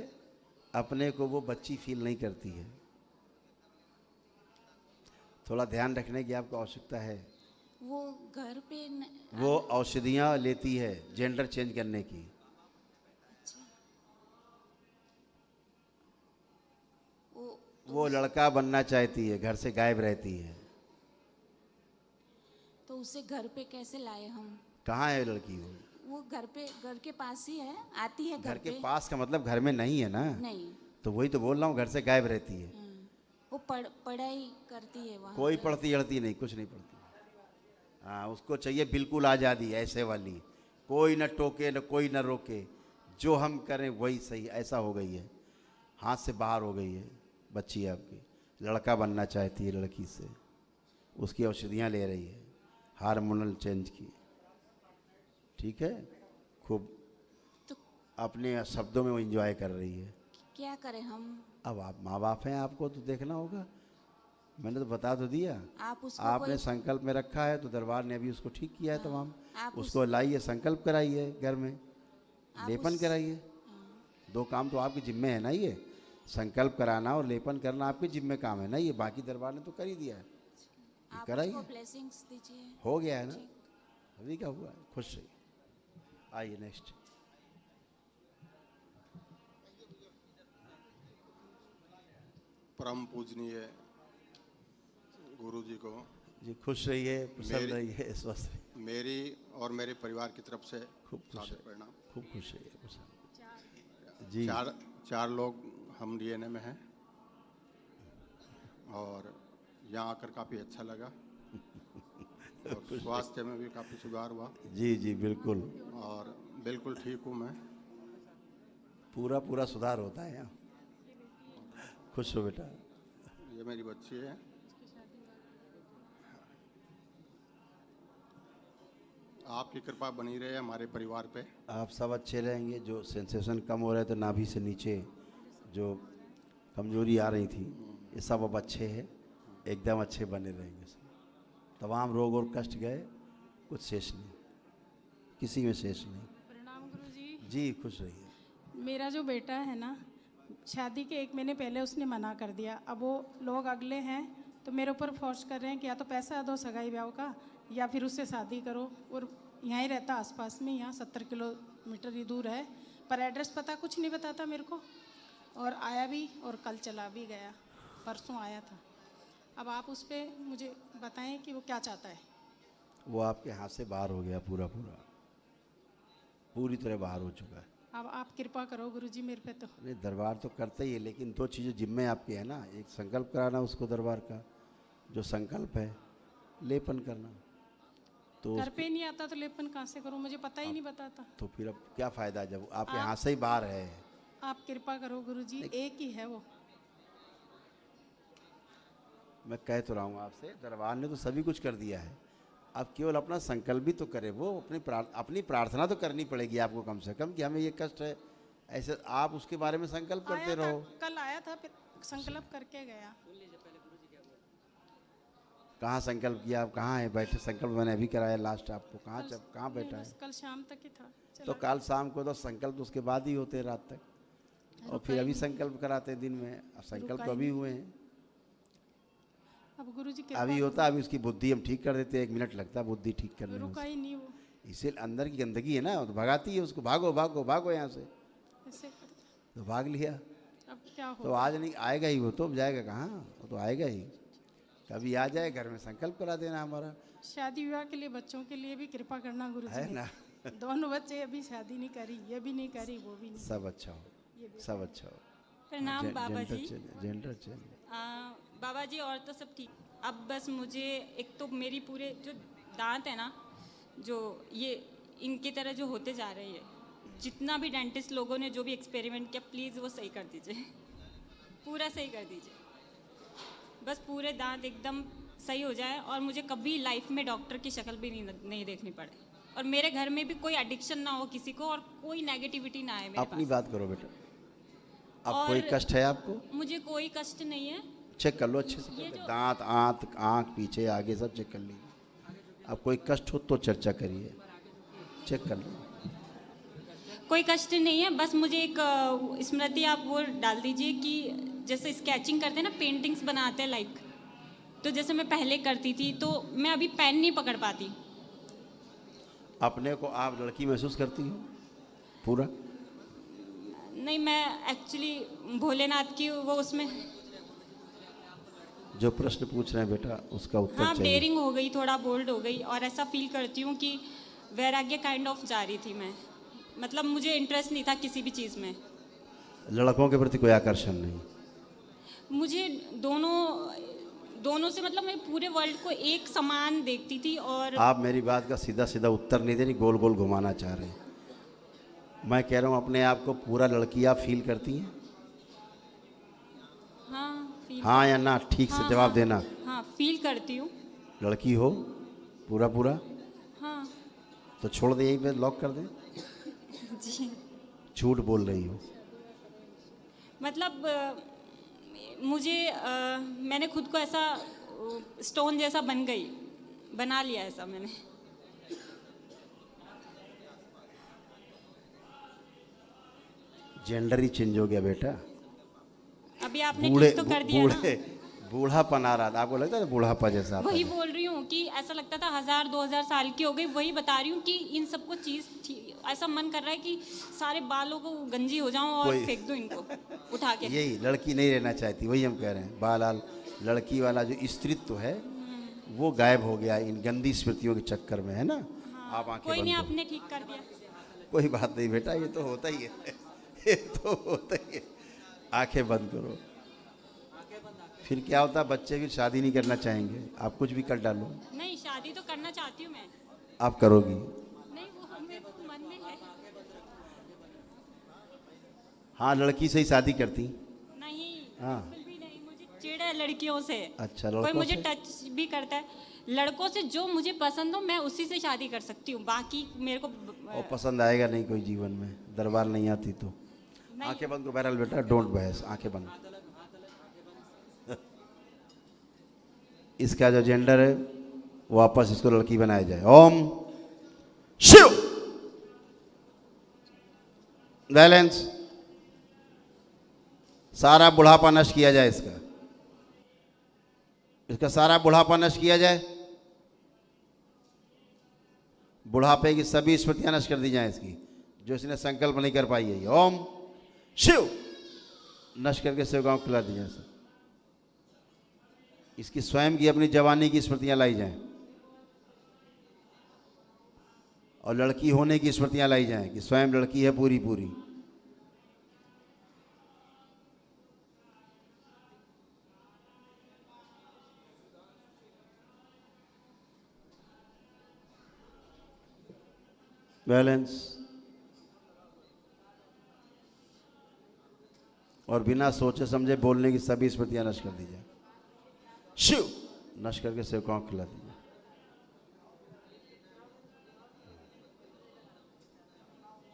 अपने को वो बच्ची फील नहीं करती है। थोड़ा ध्यान रखने की आपको आवश्यकता है। वो घर पे वो औषधियाँ लेती है जेंडर चेंज करने की। अच्छा। वो लड़का बनना चाहती है, घर से गायब रहती है। तो उसे घर पे कैसे लाए हम? कहाँ है लड़की? वो घर के पास ही है, आती है घर के पे। पास का मतलब घर में नहीं है ना? नहीं। तो वही तो बोल रहा हूँ, घर से गायब रहती है। वो पढ़ाई करती है वहाँ कोई पे। पढ़ती अड़ती नहीं, कुछ नहीं पढ़ती। हाँ, उसको चाहिए बिल्कुल आज़ादी, ऐसे वाली, कोई न टोके न कोई न रोके, जो हम करें वही सही। ऐसा हो गई है, हाथ से बाहर हो गई है बच्ची आपकी। लड़का बनना चाहती है लड़की से, उसकी औषधियाँ ले रही है, हार्मोनल चेंज की। ठीक है, खूब तो अपने शब्दों में वो एंजॉय कर रही है। क्या करें हम? अब आप माँ बाप हैं, आपको तो देखना होगा। मैंने तो बता तो दिया, आप उसको आपने संकल्प में रखा है तो दरबार ने अभी उसको ठीक किया है तमाम। आप उसको लाइए, संकल्प कराइए, घर में लेपन कराइए। हाँ। 2 काम तो आपके जिम्मे है ना, ये संकल्प कराना और लेपन करना आपके जिम्मे काम है ना, ये बाकी दरबार ने तो कर ही दिया है। आप कराइए, उसको ब्लेसिंग्स दीजिए। हो गया है ना, अभी क्या हुआ है, खुश रहिए। आइए नेक्स्ट। परम पूजनीय गुरु जी को जी खुश रहिए, प्रसन्न रहिए, स्वस्थ रहिए। मेरी और मेरे परिवार की तरफ से खूब खुश सादर रहिए, प्रणाम। खूब खुश रहिए, प्रसन्न। जी चार लोग हम डीएनए में हैं और यहाँ आकर काफ़ी अच्छा लगा और स्वास्थ्य में भी काफ़ी सुधार हुआ। जी जी बिल्कुल, और बिल्कुल ठीक हूँ मैं। पूरा सुधार होता है यहाँ। खुश हो बेटा। ये मेरी बच्ची है। आपकी कृपा बनी रहे हमारे परिवार पे। आप सब अच्छे रहेंगे। जो सेंसेशन कम हो रहे थे नाभि से नीचे, जो कमजोरी आ रही थी, ये सब अब अच्छे हैं, एकदम अच्छे बने रहेंगे सब। तमाम रोग और कष्ट गए, कुछ शेष नहीं, किसी में शेष नहीं। प्रणाम गुरुजी। जी खुश रहिए। मेरा जो बेटा है ना, शादी के 1 महीने पहले उसने मना कर दिया। अब वो लोग अगले हैं तो मेरे ऊपर फोर्स कर रहे हैं कि या तो पैसा दो सगाई ब्याह का, या फिर उससे शादी करो। और यहाँ ही रहता आसपास में, यहाँ 70 किलोमीटर ही दूर है, पर एड्रेस पता कुछ नहीं बताता मेरे को। और आया भी और कल चला भी गया, परसों आया था। अब आप उस पर मुझे बताएं कि वो क्या चाहता है। वो आपके हाथ से बाहर हो गया, पूरी तरह बाहर हो चुका है। अब आप कृपा करो गुरुजी मेरे पे। तो नहीं, दरबार तो करते ही है, लेकिन 2 चीज़ें जिम्मे आपके है ना। एक संकल्प कराना उसको दरबार का, जो संकल्प है, लेपन करना। तो घर पे नहीं आता तो लेपन कहाँ से करूँ, मुझे पता ही नहीं बताता। तो फिर अब क्या फ़ायदा जब आपके हाथ से ही बाहर है। आप कृपा करो गुरुजी, एक ही है वो। मैं कह तो रहा हूँ आपसे, दरबार ने तो सभी कुछ कर दिया है। अब केवल अपना संकल्प भी तो करे वो। अपनी प्रार्थना तो करनी पड़ेगी आपको कम से कम, कि हमें ये कष्ट है। ऐसे आप उसके बारे में संकल्प करते रहो। कल आया था, फिर संकल्प करके गया। कहाँ संकल्प किया आप? कहाँ है बैठे? संकल्प मैंने अभी कराया लास्ट आपको। कहाँ बैठा है? कल शाम तक ही था। तो कल शाम को तो संकल्प तो उसके बाद ही होते हैं रात तक, और फिर अभी संकल्प कराते हैं दिन में। अब संकल्प तो अभी हुए हैं। अब गुरुजी अभी होता, अभी उसकी बुद्धि हम ठीक कर देते हैं। 1 मिनट लगता है बुद्धि ठीक करने में। रुका ही नहीं वो। इसे अंदर की गंदगी है ना, तो भगाती है उसको। भागो भागो भागो यहाँ से, ऐसे तो भाग लिया। अब क्या हो? तो आज नहीं आएगा ही वो, तो जाएगा कहाँ? वो तो आएगा ही। कभी आ जाए, घर में संकल्प करा देना हमारा। शादी विवाह के लिए बच्चों के लिए भी कृपा करना गुरुजी। है ना। दोनों बच्चे अभी शादी नहीं करी, ये भी नहीं करी, वो भी नहीं। सब अच्छा हो, सब अच्छा हो। प्रणाम बाबा जी। Gender change. बाबा जी और तो सब ठीक। अब बस मुझे एक तो मेरी पूरे जो दांत है ना, जो ये इनकी तरह जो होते जा रही है, जितना भी डेंटिस्ट लोगों ने जो भी एक्सपेरिमेंट किया, प्लीज़ वो सही कर दीजिए, पूरा सही कर दीजिए। बस पूरे दांत एकदम सही हो जाए और मुझे कभी लाइफ में डॉक्टर की शक्ल भी नहीं देखनी पड़े, और मेरे घर में भी कोई एडिक्शन ना हो किसी को, और कोई नेगेटिविटी ना आए मेरे अपनी पास। बात करो बेटा। अब कोई कष्ट है आपको? मुझे कोई कष्ट नहीं है। चेक कर लो अच्छे से, दांत, आँख, पीछे, आगे सब चेक कर लीजिए। अब कोई कष्ट हो तो चर्चा करिए, चेक कर लो। कोई कष्ट नहीं है, बस मुझे एक स्मृति आप वो डाल दीजिए कि जैसे स्केचिंग करते हैं ना, पेंटिंग्स बनाते हैं लाइक, तो जैसे मैं पहले करती थी, तो मैं अभी पेन नहीं पकड़ पाती। अपने को आप लड़की महसूस करती हो पूरा? नहीं, मैं एक्चुअली भोलेनाथ की वो उसमें। जो प्रश्न पूछ रहे हैं बेटा, उसका उत्तर हाँ, चाहिए। डेयरिंग हो गई, थोड़ा बोल्ड हो गई, और ऐसा फील करती हूँ कि वैराग्य काइंड ऑफ जा रही थी मैं। मतलब मुझे इंटरेस्ट नहीं था किसी भी चीज़ में। लड़कों के प्रति कोई आकर्षण नहीं? मुझे दोनों से मतलब मैं पूरे वर्ल्ड को एक समान देखती थी। और आप मेरी बात का सीधा सीधा उत्तर नहीं दे रही, गोल गोल घुमाना चाह रहे हैं। मैं कह रहा हूँ अपने आप को पूरा लड़की आप फील करती हैं? हाँ, फील हाँ या ना ठीक से जवाब देना। हाँ, फील करती हूँ। लड़की हो पूरा पूरा? हाँ तो छोड़ दे, यहीं पे लॉक कर दे। जी, झूठ बोल रही हो। मतलब मुझे मैंने खुद को ऐसा स्टोन जैसा बना लिया ऐसा मैंने। जेंडर ही चेंज हो गया बेटा। अभी आपने बूढ़े ठीक तो कर दिया ना। बूढ़ापन आ रहा था, आपको लगता है बूढ़ापा जैसा? वही बोल रही हूँ कि ऐसा लगता था 1000-2000 साल की हो गई। वही बता रही हूँ कि इन सबको ऐसा मन कर रहा है कि सारे बालों को गंजी हो जाऊं और फेंक दूं इनको उठा के। यही लड़की नहीं रहना चाहती, वही हम कह रहे हैं। बाल लड़की वाला जो स्त्रीत्व है वो गायब हो गया इन गंदी स्मृतियों के चक्कर में, है ना? हाँ, आप आंखें कोई बंद नहीं, करो। आपने ठीक कर दिया। कोई बात नहीं बेटा, ये तो होता ही है। ये तो होता ही है। आंखें बंद करो। फिर क्या होता, बच्चे फिर शादी नहीं करना चाहेंगे। आप कुछ भी कर डालो। नहीं, शादी तो करना चाहती हूँ मैं। आप करोगी? नहीं, वो मेरे मन में है। हाँ, लड़की से ही शादी करती? नहीं, हाँ, बिल्कुल भी नहीं। मुझे चिढ़ है लड़कियों से। अच्छा, कोई लड़कों मुझे से? टच भी करता है, लड़कों से जो मुझे पसंद हो मैं उसी से शादी कर सकती हूँ। बाकी मेरे को और पसंद आएगा नहीं कोई जीवन में, दरबार नहीं आती तो। आंखें बंद करो बहरहाल बेटा, डोंट बहस, आंखें बंद। इसका जो जेंडर है वापस इसको लड़की बनाया जाए। ओम शिव। बैलेंस। सारा बुढ़ापा नष्ट किया जाए इसका सारा बुढ़ापा नष्ट किया जाए। बुढ़ापे की सभी स्मृतियां नष्ट कर दी जाए इसकी, जो इसने संकल्प नहीं कर पाई है। ओम शिव। नष्ट करके सेवकाओं को खिला दी जाए। इसकी स्वयं की अपनी जवानी की स्मृतियां लाई जाएं और लड़की होने की स्मृतियां लाई जाएं कि स्वयं लड़की है पूरी पूरी। बैलेंस। और बिना सोचे समझे बोलने की सभी स्मृतियां नष्ट कर दी जाए। शिव। नष्ट करके सेवकाओं को खिला दीजिए।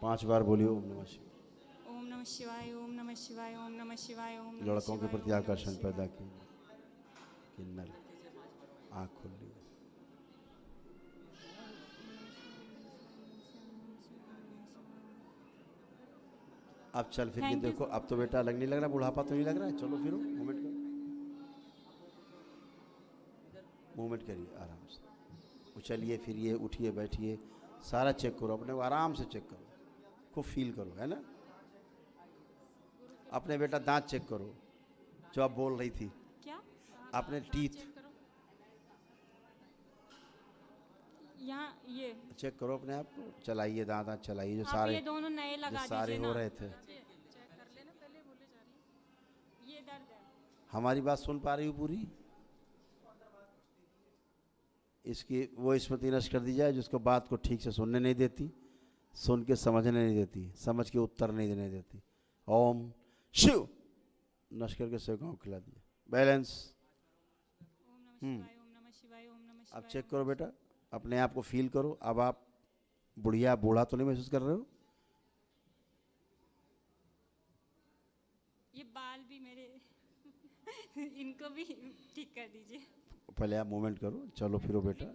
पांच बार बोलिए ओम नमः शिवाय। ओम नमः शिवाय, ओम नमः शिवाय, ओम नमः शिवाय, ओम नमः लड़कों के शिवाय, प्रति ओम नमः आकर्षण शिवाय। पैदा कीजिए। किन्नर आँख खोल लीजिए। अब चल फिर के Thank you, देखो। अब तो बेटा लग नहीं लग रहा, बुढ़ापा तो नहीं लग रहा है। चलो फिर मूवमेंट करो, मूवमेंट करिए आराम से। उछलिए फिरिए, उठिए बैठिए, सारा चेक करो अपने को, आराम से चेक करो, खूब फील करो, है ना? अपने बेटा दांत चेक करो जो आप बोल रही थी। क्या? अपने टीथ यहाँ ये चेक करो अपने आप को। चलाइए दांत, दांत चलाइए। जो आप सारे ये दोनों नए लगा जो सारे दीजिए हो ना। रहे थे। ये दर्द है। हमारी बात सुन पा रही हो पूरी? इसकी वो स्मृति नष्ट कर दी जाए जिसको बात को ठीक से सुनने नहीं देती, सुन के समझने नहीं देती, समझ के उत्तर नहीं देने देती। ओम शिव। नष्ट करके सेवकाओं को खिला दिया। बैलेंस। अब चेक करो बेटा, अपने आप को फील करो। अब आप बुढ़िया बूढ़ा तो नहीं महसूस कर रहे हो? ये बाल भी मेरे इनको भी ठीक कर दीजिए। पहले आप मूवमेंट करो। चलो फिरो बेटा,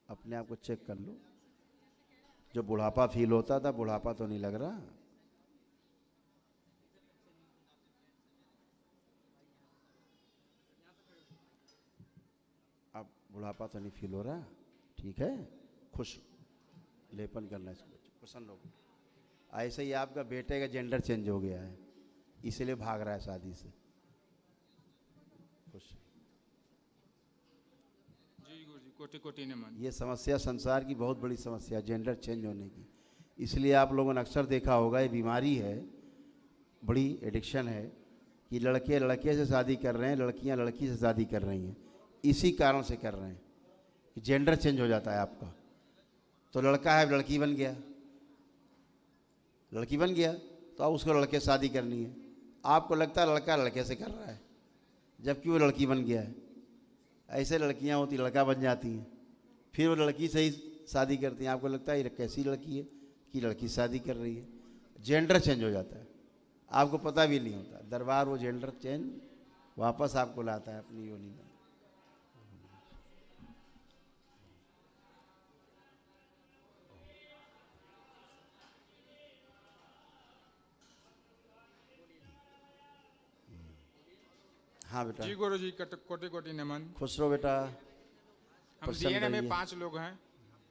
अपने आप को चेक कर लो। जो बुढ़ापा फील होता था, बुढ़ापा तो नहीं लग रहा। अब बुढ़ापा तो नहीं फील हो रहा। ठीक है, खुश लेपन करना इसको, प्रसन्न हो। ऐसे ही आपका बेटे का जेंडर चेंज हो गया है, इसलिए भाग रहा है शादी से। खुश। जी गुरुजी, कोटि कोटि नमन। ये समस्या संसार की बहुत बड़ी समस्या, जेंडर चेंज होने की। इसलिए आप लोगों ने अक्सर देखा होगा, ये बीमारी है, बड़ी एडिक्शन है। कि लड़के लड़के से शादी कर रहे हैं, लड़कियां लड़की से शादी कर रही हैं, इसी कारण से कर रहे हैं कि जेंडर चेंज हो जाता है आपका। तो लड़का है लड़की बन गया, लड़की बन गया तो अब उसको लड़के से शादी करनी है। आपको लगता है लड़का लड़के से कर रहा है, जबकि वो लड़की बन गया है। ऐसे लड़कियां होती लड़का बन जाती हैं, फिर वो लड़की से ही शादी करती हैं। आपको लगता है ये कैसी लड़की है कि लड़की शादी कर रही है। जेंडर चेंज हो जाता है, आपको पता भी नहीं होता। दरबार वो जेंडर चेंज वापस आपको लाता है अपनी योनि में। हाँ बेटा। जी गुरु जी, कोटि कोटि नमन। खुश रहो बेटा। हम डीएनए में 5 लोग हैं,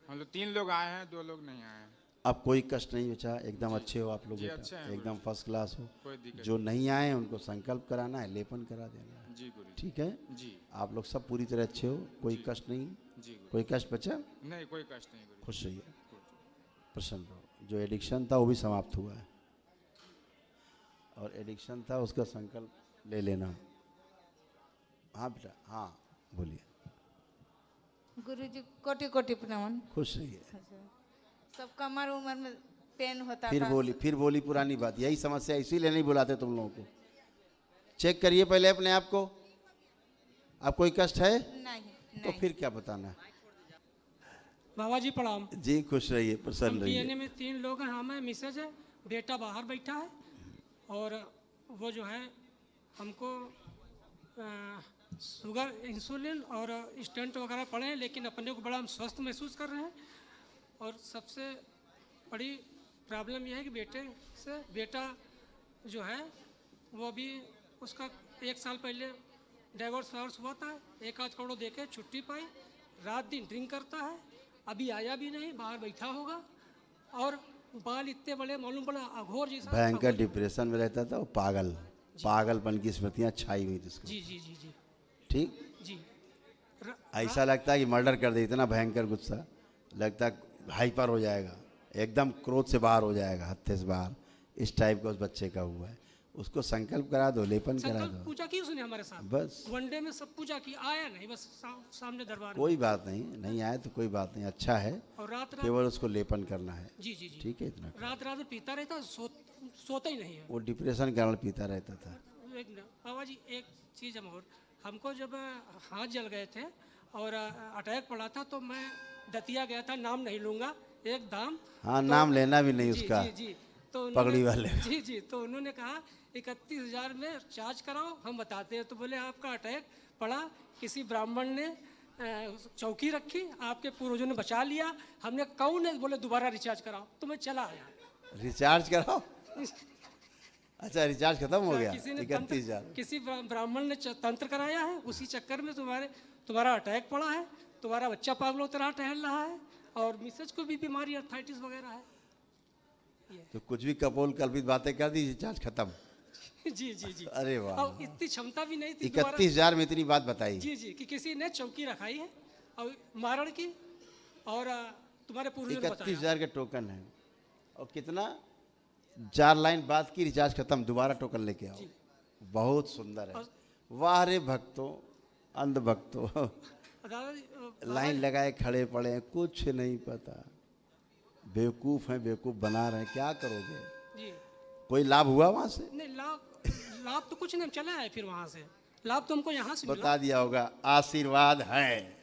हम लोग 3 लोग आए हैं, 2 लोग नहीं आए हैं। अब कोई कष्ट नहीं बचा, एकदम अच्छे हो आप लोग जी, बेटा, अच्छे हैं एकदम फर्स्ट क्लास हो। कोई दिक्कत जो नहीं आए उनको संकल्प कराना है, लेपन करा देना है। जी गुरु जी। ठीक है जी। आप लोग सब पूरी तरह अच्छे हो, कोई कष्ट नहीं। जी गुरु। कोई कष्ट बचा? नहीं, कोई कष्ट नहीं गुरु। खुश रहिए, प्रसन्न रहो। जो एडिक्शन था वो भी समाप्त हुआ है, और एडिक्शन था उसका संकल्प ले लेना। हाँ बेटा, हाँ बोलिए। गुरु जी कोटि कोटि प्रणाम। खुश रहिए। सब कमर उमर में पेन होता फिर था। फिर बोली पुरानी बात। यही समस्या, इसीलिए नहीं बुलाते तुम लोगों को। चेक करिए पहले अपने आप को, आप कोई कष्ट है? नहीं। तो फिर क्या बताना। बाबा जी प्रणाम। जी खुश रहिए, प्रसन्न रहिए। डीएनए में 3 लोग हैं, हम हैं, मिसेज है, बेटा बाहर बैठा है। और वो जो है हमको शुगर, इंसुलिन और स्टेंट वगैरह पड़े हैं, लेकिन अपने को बड़ा हम स्वस्थ महसूस कर रहे हैं। और सबसे बड़ी प्रॉब्लम यह है कि बेटा जो है वो भी उसका 1 साल पहले डाइवोर्स हुआ था। 1-8 करोड़ दे के छुट्टी पाई, रात दिन ड्रिंक करता है, अभी आया भी नहीं, बाहर बैठा होगा। और बाल इतने बड़े, मालूम पड़ा अघोर जैसा। भयंकर डिप्रेशन में रहता था वो, पागलपन की स्मृतियाँ छाई हुई थी उसको। जी जी जी जी। ठीक जी। ऐसा लगता है कि मर्डर कर दे, इतना भयंकर गुस्सा लगता है, हाइपर हो जाएगा, एकदम क्रोध से बाहर हो जाएगा, हत्थे से बाहर। इस टाइप का उस बच्चे का हुआ है। उसको संकल्प करा दो, लेपन करा दो। पूजा की उसने हमारे साथ, बस वनडे में सब पूजा की, आया नहीं, बस सामने दरबार में। कोई बात नहीं, नहीं आए तो कोई बात नहीं, अच्छा है। और रात केवल उसको लेपन करना है। जी जी जी। ठीक है, इतना रात में पीता रहता, सोता ही नहीं है। वो डिप्रेशन के कारण पीता रहता था। एक मिनट बाबा जी, एक चीज़ और, हमको जब हाथ जल गए थे और अटैक पड़ा था, तो मैं दतिया गया था, नाम नहीं लूँगा, एक दाम। हाँ, नाम लेना भी नहीं उसका। जी जी। तो पगड़ी वाले। जी जी। तो उन्होंने कहा 31,000 में चार्ज कराओ, हम बताते हैं। तो बोले आपका अटैक पड़ा, किसी ब्राह्मण ने चौकी रखी, आपके पूर्वजों ने बचा लिया। हमने कौन है, बोले दोबारा रिचार्ज कराओ। तो मैं चला आया। रिचार्ज कराओ? अच्छा, रिचार्ज खत्म हो गया। किसी ने 31,000 किसी ब्राह्मण ने तंत्र कराया है, उसी चक्कर में तुम्हारा अटैक पड़ा है, तुम्हारा बच्चा पागलों तरह टहल रहा है, और मिसेज को भी बीमारी अर्थाइटिस वगैरह है। तो कुछ भी कपोल कल्पित बातें कर दी, रिचार्ज खत्म। जी जी जी। अरे वाह, और इतनी क्षमता भी नहीं थी। 31,000 में इतनी बात बताई। जी जी, कि किसी ने चौकी रखाई है और मारण की, और तुम्हारे पूर्वजों ने बताया। 31,000 के टोकन है, और कितना 4 लाइन बात की, रिचार्ज खत्म, दोबारा टोकन लेके आओ। बहुत सुंदर है। वाह रे भक्तों, अंध भक्तों, लाइन लगाए खड़े पड़े हैं, कुछ नहीं पता, बेवकूफ हैं, बेवकूफ बना रहे हैं, क्या करोगे। जी। कोई लाभ हुआ वहां से? नहीं, लाभ तो कुछ नहीं, हम चले आए फिर वहां से। लाभ तो हमको यहाँ से बता दिया होगा, आशीर्वाद है,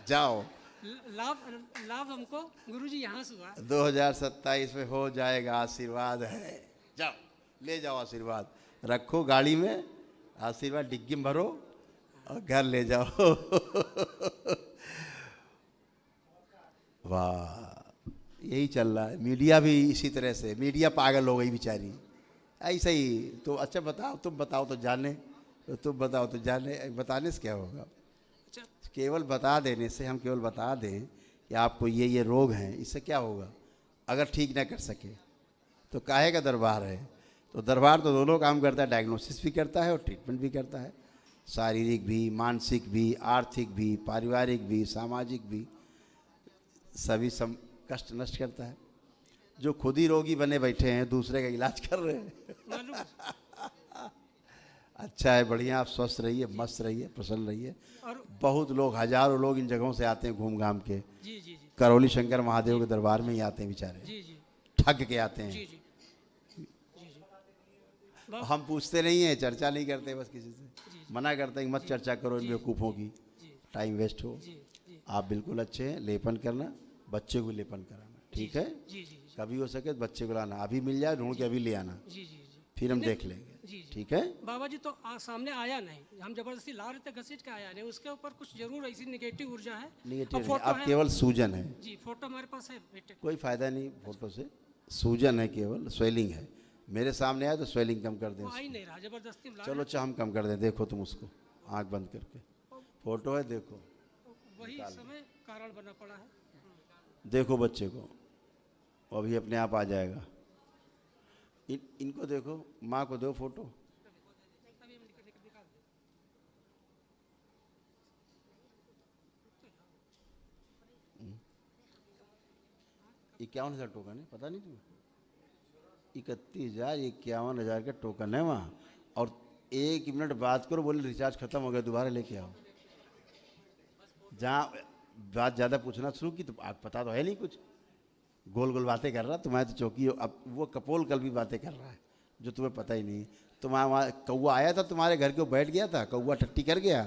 जाओ। लाभ हमको गुरुजी यहाँ से हुआ। 2027 में हो जाएगा, आशीर्वाद है, जाओ ले जाओ आशीर्वाद, रखो गाड़ी में, आशीर्वाद डिग्गी में भरो और घर ले जाओ। वाह, यही चल रहा है। मीडिया भी इसी तरह से, मीडिया पागल हो गई बेचारी, ऐसा ही। तो अच्छा बताओ, तुम बताओ तो जाने, तो तुम बताओ तो जाने, बताने से क्या होगा। केवल बता देने से, हम केवल बता दें कि आपको ये रोग हैं, इससे क्या होगा। अगर ठीक ना कर सके तो काहे का दरबार है। तो दरबार तो दोनों काम करता है, डायग्नोसिस भी करता है और ट्रीटमेंट भी करता है, शारीरिक भी, मानसिक भी, आर्थिक भी, पारिवारिक भी, सामाजिक भी, सभी कष्ट नष्ट करता है। जो खुद ही रोगी बने बैठे हैं, दूसरे का इलाज कर रहे हैं। अच्छा है, बढ़िया। आप स्वस्थ रहिए, मस्त रहिए, प्रसन्न रहिए। और बहुत लोग, हजारों लोग इन जगहों से आते हैं घूम घाम के। जी जी जी करौली शंकर महादेव के दरबार में ही आते हैं बेचारे, जी जी ठग के आते हैं। जी जी हम पूछते नहीं है, चर्चा नहीं करते, बस किसी से मना करते हैं कि मत चर्चा करो इन बेवकूफ़ों की, टाइम वेस्ट हो। आप बिल्कुल अच्छे हैं। लेपन करना, बच्चे को लेपन कराना, ठीक है? कभी हो सके तो बच्चे को लाना, अभी मिल जाए ढूंढ के अभी ले आना, फिर हम देख लेंगे, ठीक है? बाबा जी तो सामने आया नहीं, हम जबरदस्ती ला रहे थे, घसीट के आया नहीं। उसके ऊपर कुछ जरूर ऐसी नेगेटिव ऊर्जा है। निगेटिव नहीं, अब केवल सूजन है जी। फोटो हमारे पास है बेटे, कोई फायदा नहीं फोटो से, सूजन है, केवल स्वेलिंग है। मेरे सामने आया तो स्वेलिंग कम कर दें, आई नहीं रहा, जबरदस्ती चलो अच्छा हम कम कर दें। देखो तुम उसको आंख बंद करके, फोटो है, देखो। वही समय कारण बना पड़ा है। देखो बच्चे को, वो अभी अपने आप आ जाएगा। इनको देखो, माँ को दो फोटो। $51,000 टोकन है, पता नहीं तुम्हें? 31,051,000 का टोकन है वहाँ। और 1 मिनट बात करो, बोले रिचार्ज खत्म हो गया, दोबारा लेके आओ। जहाँ बात ज़्यादा पूछना शुरू की तो आप पता तो है नहीं कुछ, गोल गोल बातें कर रहा। तुम्हारे तो चौकी, अब वो कपोल कल भी बातें कर रहा है जो तुम्हें पता ही नहीं। तुम्हारा वहाँ कौवा आया था तुम्हारे घर के, बैठ गया था, कौवा टट्टी कर गया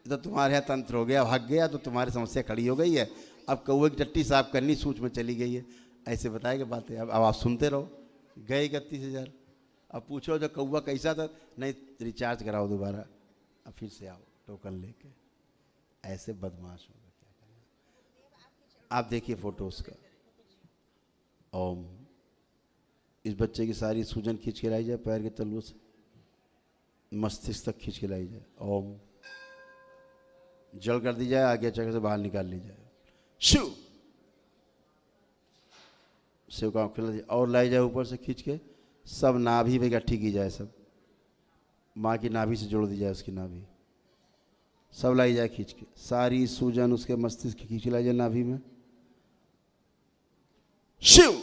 तो तुम्हारे यहाँ तंत्र हो गया, भाग गया तो तुम्हारी समस्या खड़ी हो गई है। अब कौवे की टट्टी साफ करनी सूच में चली गई है, ऐसे बताएगा बातें। अब आप सुनते रहो। गए 31,000, अब पूछो जो कौवा कैसा था, नहीं रिचार्ज कराओ दोबारा, अब फिर से आओ टोकन लेके। ऐसे बदमाश होगा, क्या करना। आप देखिए फोटो उसका। ओम, इस बच्चे की सारी सूजन खींच के लाई जाए, पैर के तलुओं से मस्तिष्क तक खींच के लाई जाए। ओम, जल कर दी जाए, आगे जगह से बाहर निकाल ली जाए। शिव, शिव का खिला और लाई जाए ऊपर से खींच के, सब नाभि में इकट्ठी की जाए, सब माँ की नाभि से जोड़ दी जाए, उसकी नाभि सब लाई जाए खींच के, सारी सूजन उसके मस्तिष्क की खींच लाई जाए नाभि में। शिव,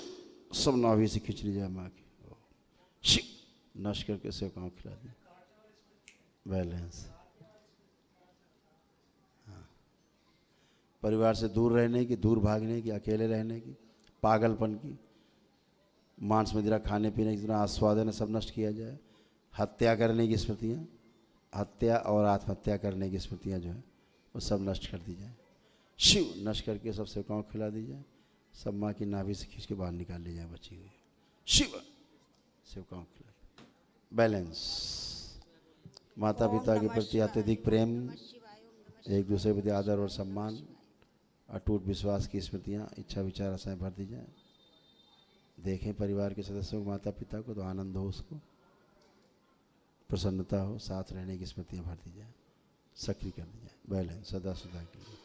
सब नाभि से खींच ली जाए माँ की। शिव, नश करके शिव का खिला दी। बैलेंस। हाँ, परिवार से दूर रहने की, दूर भागने की, अकेले रहने की, पागलपन की, मांस मदिरा खाने पीने की, जितना आस्वादन है सब नष्ट किया जाए। हत्या करने की स्मृतियाँ, हत्या और आत्महत्या करने की स्मृतियाँ जो है वो सब नष्ट कर दी जाए। शिव, नष्ट करके सब सेवकाओं को खिला दी जाए, सब माँ की नाभि से खींच के बाहर निकाल ली जाए बची हुई। शिव, सेवकाओं को खिला। बैलेंस। माता पिता के प्रति अत्यधिक प्रेम, एक दूसरे के प्रति आदर और सम्मान, अटूट विश्वास की स्मृतियाँ, इच्छा विचार आशाएं भर दी जाए। देखें परिवार के सदस्यों को, माता पिता को, तो आनंद हो, उसको प्रसन्नता हो, साथ रहने की स्मृतियाँ भर दी जाए, सक्रिय कर दी जाए। बैलेंस सदा सदा के लिए।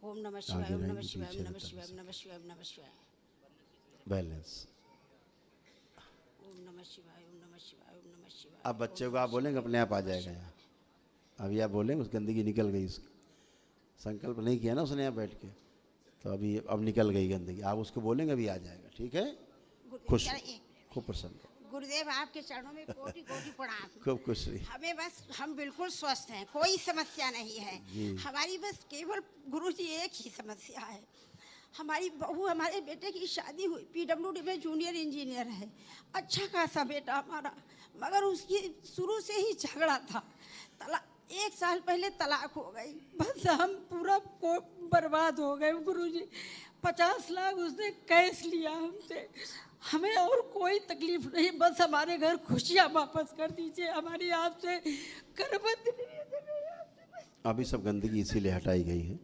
ओम नमः शिवाय, ओम नमः शिवाय, ओम नमः शिवाय, ओम नमः शिवाय, ओम नमः शिवाय। बैलेंस। ओम नमः शिवाय, ओम नमः शिवाय, ओम नमः शिवाय। अब बच्चे को आप बोलेंगे अपने आप आ जाएगा यहाँ। अभी आप बोलेंगे उस गंदगी निकल गई, उसकी संकल्प नहीं किया ना उसने यहाँ बैठ के, तो अभी अब निकल गई गंदगी। आप उसको बोलेंगे अभी आ जाएगा, ठीक है? खुश, खूब प्रसन्न। गुरुदेव आपके चरणों में कोटि कोटि प्रणाम। खूब खुश रही। हमें बस, हम बिल्कुल स्वस्थ हैं, कोई समस्या नहीं है हमारी। बस केवल गुरुजी एक ही समस्या है। हमारी बहू, हमारे बेटे की शादी हुई, PWD में जूनियर इंजीनियर है, अच्छा खासा बेटा हमारा, मगर उसकी शुरू से ही झगड़ा था। 1 साल पहले तलाक हो गई। बस हम पूरा बर्बाद हो गए गुरुजी। 50 लाख उसने कैश लिया हमसे। हमें और कोई तकलीफ नहीं, बस हमारे घर खुशियाँ वापस कर दीजिए। हमारी आपसे करबंद। अभी सब गंदगी इसीलिए हटाई गई है।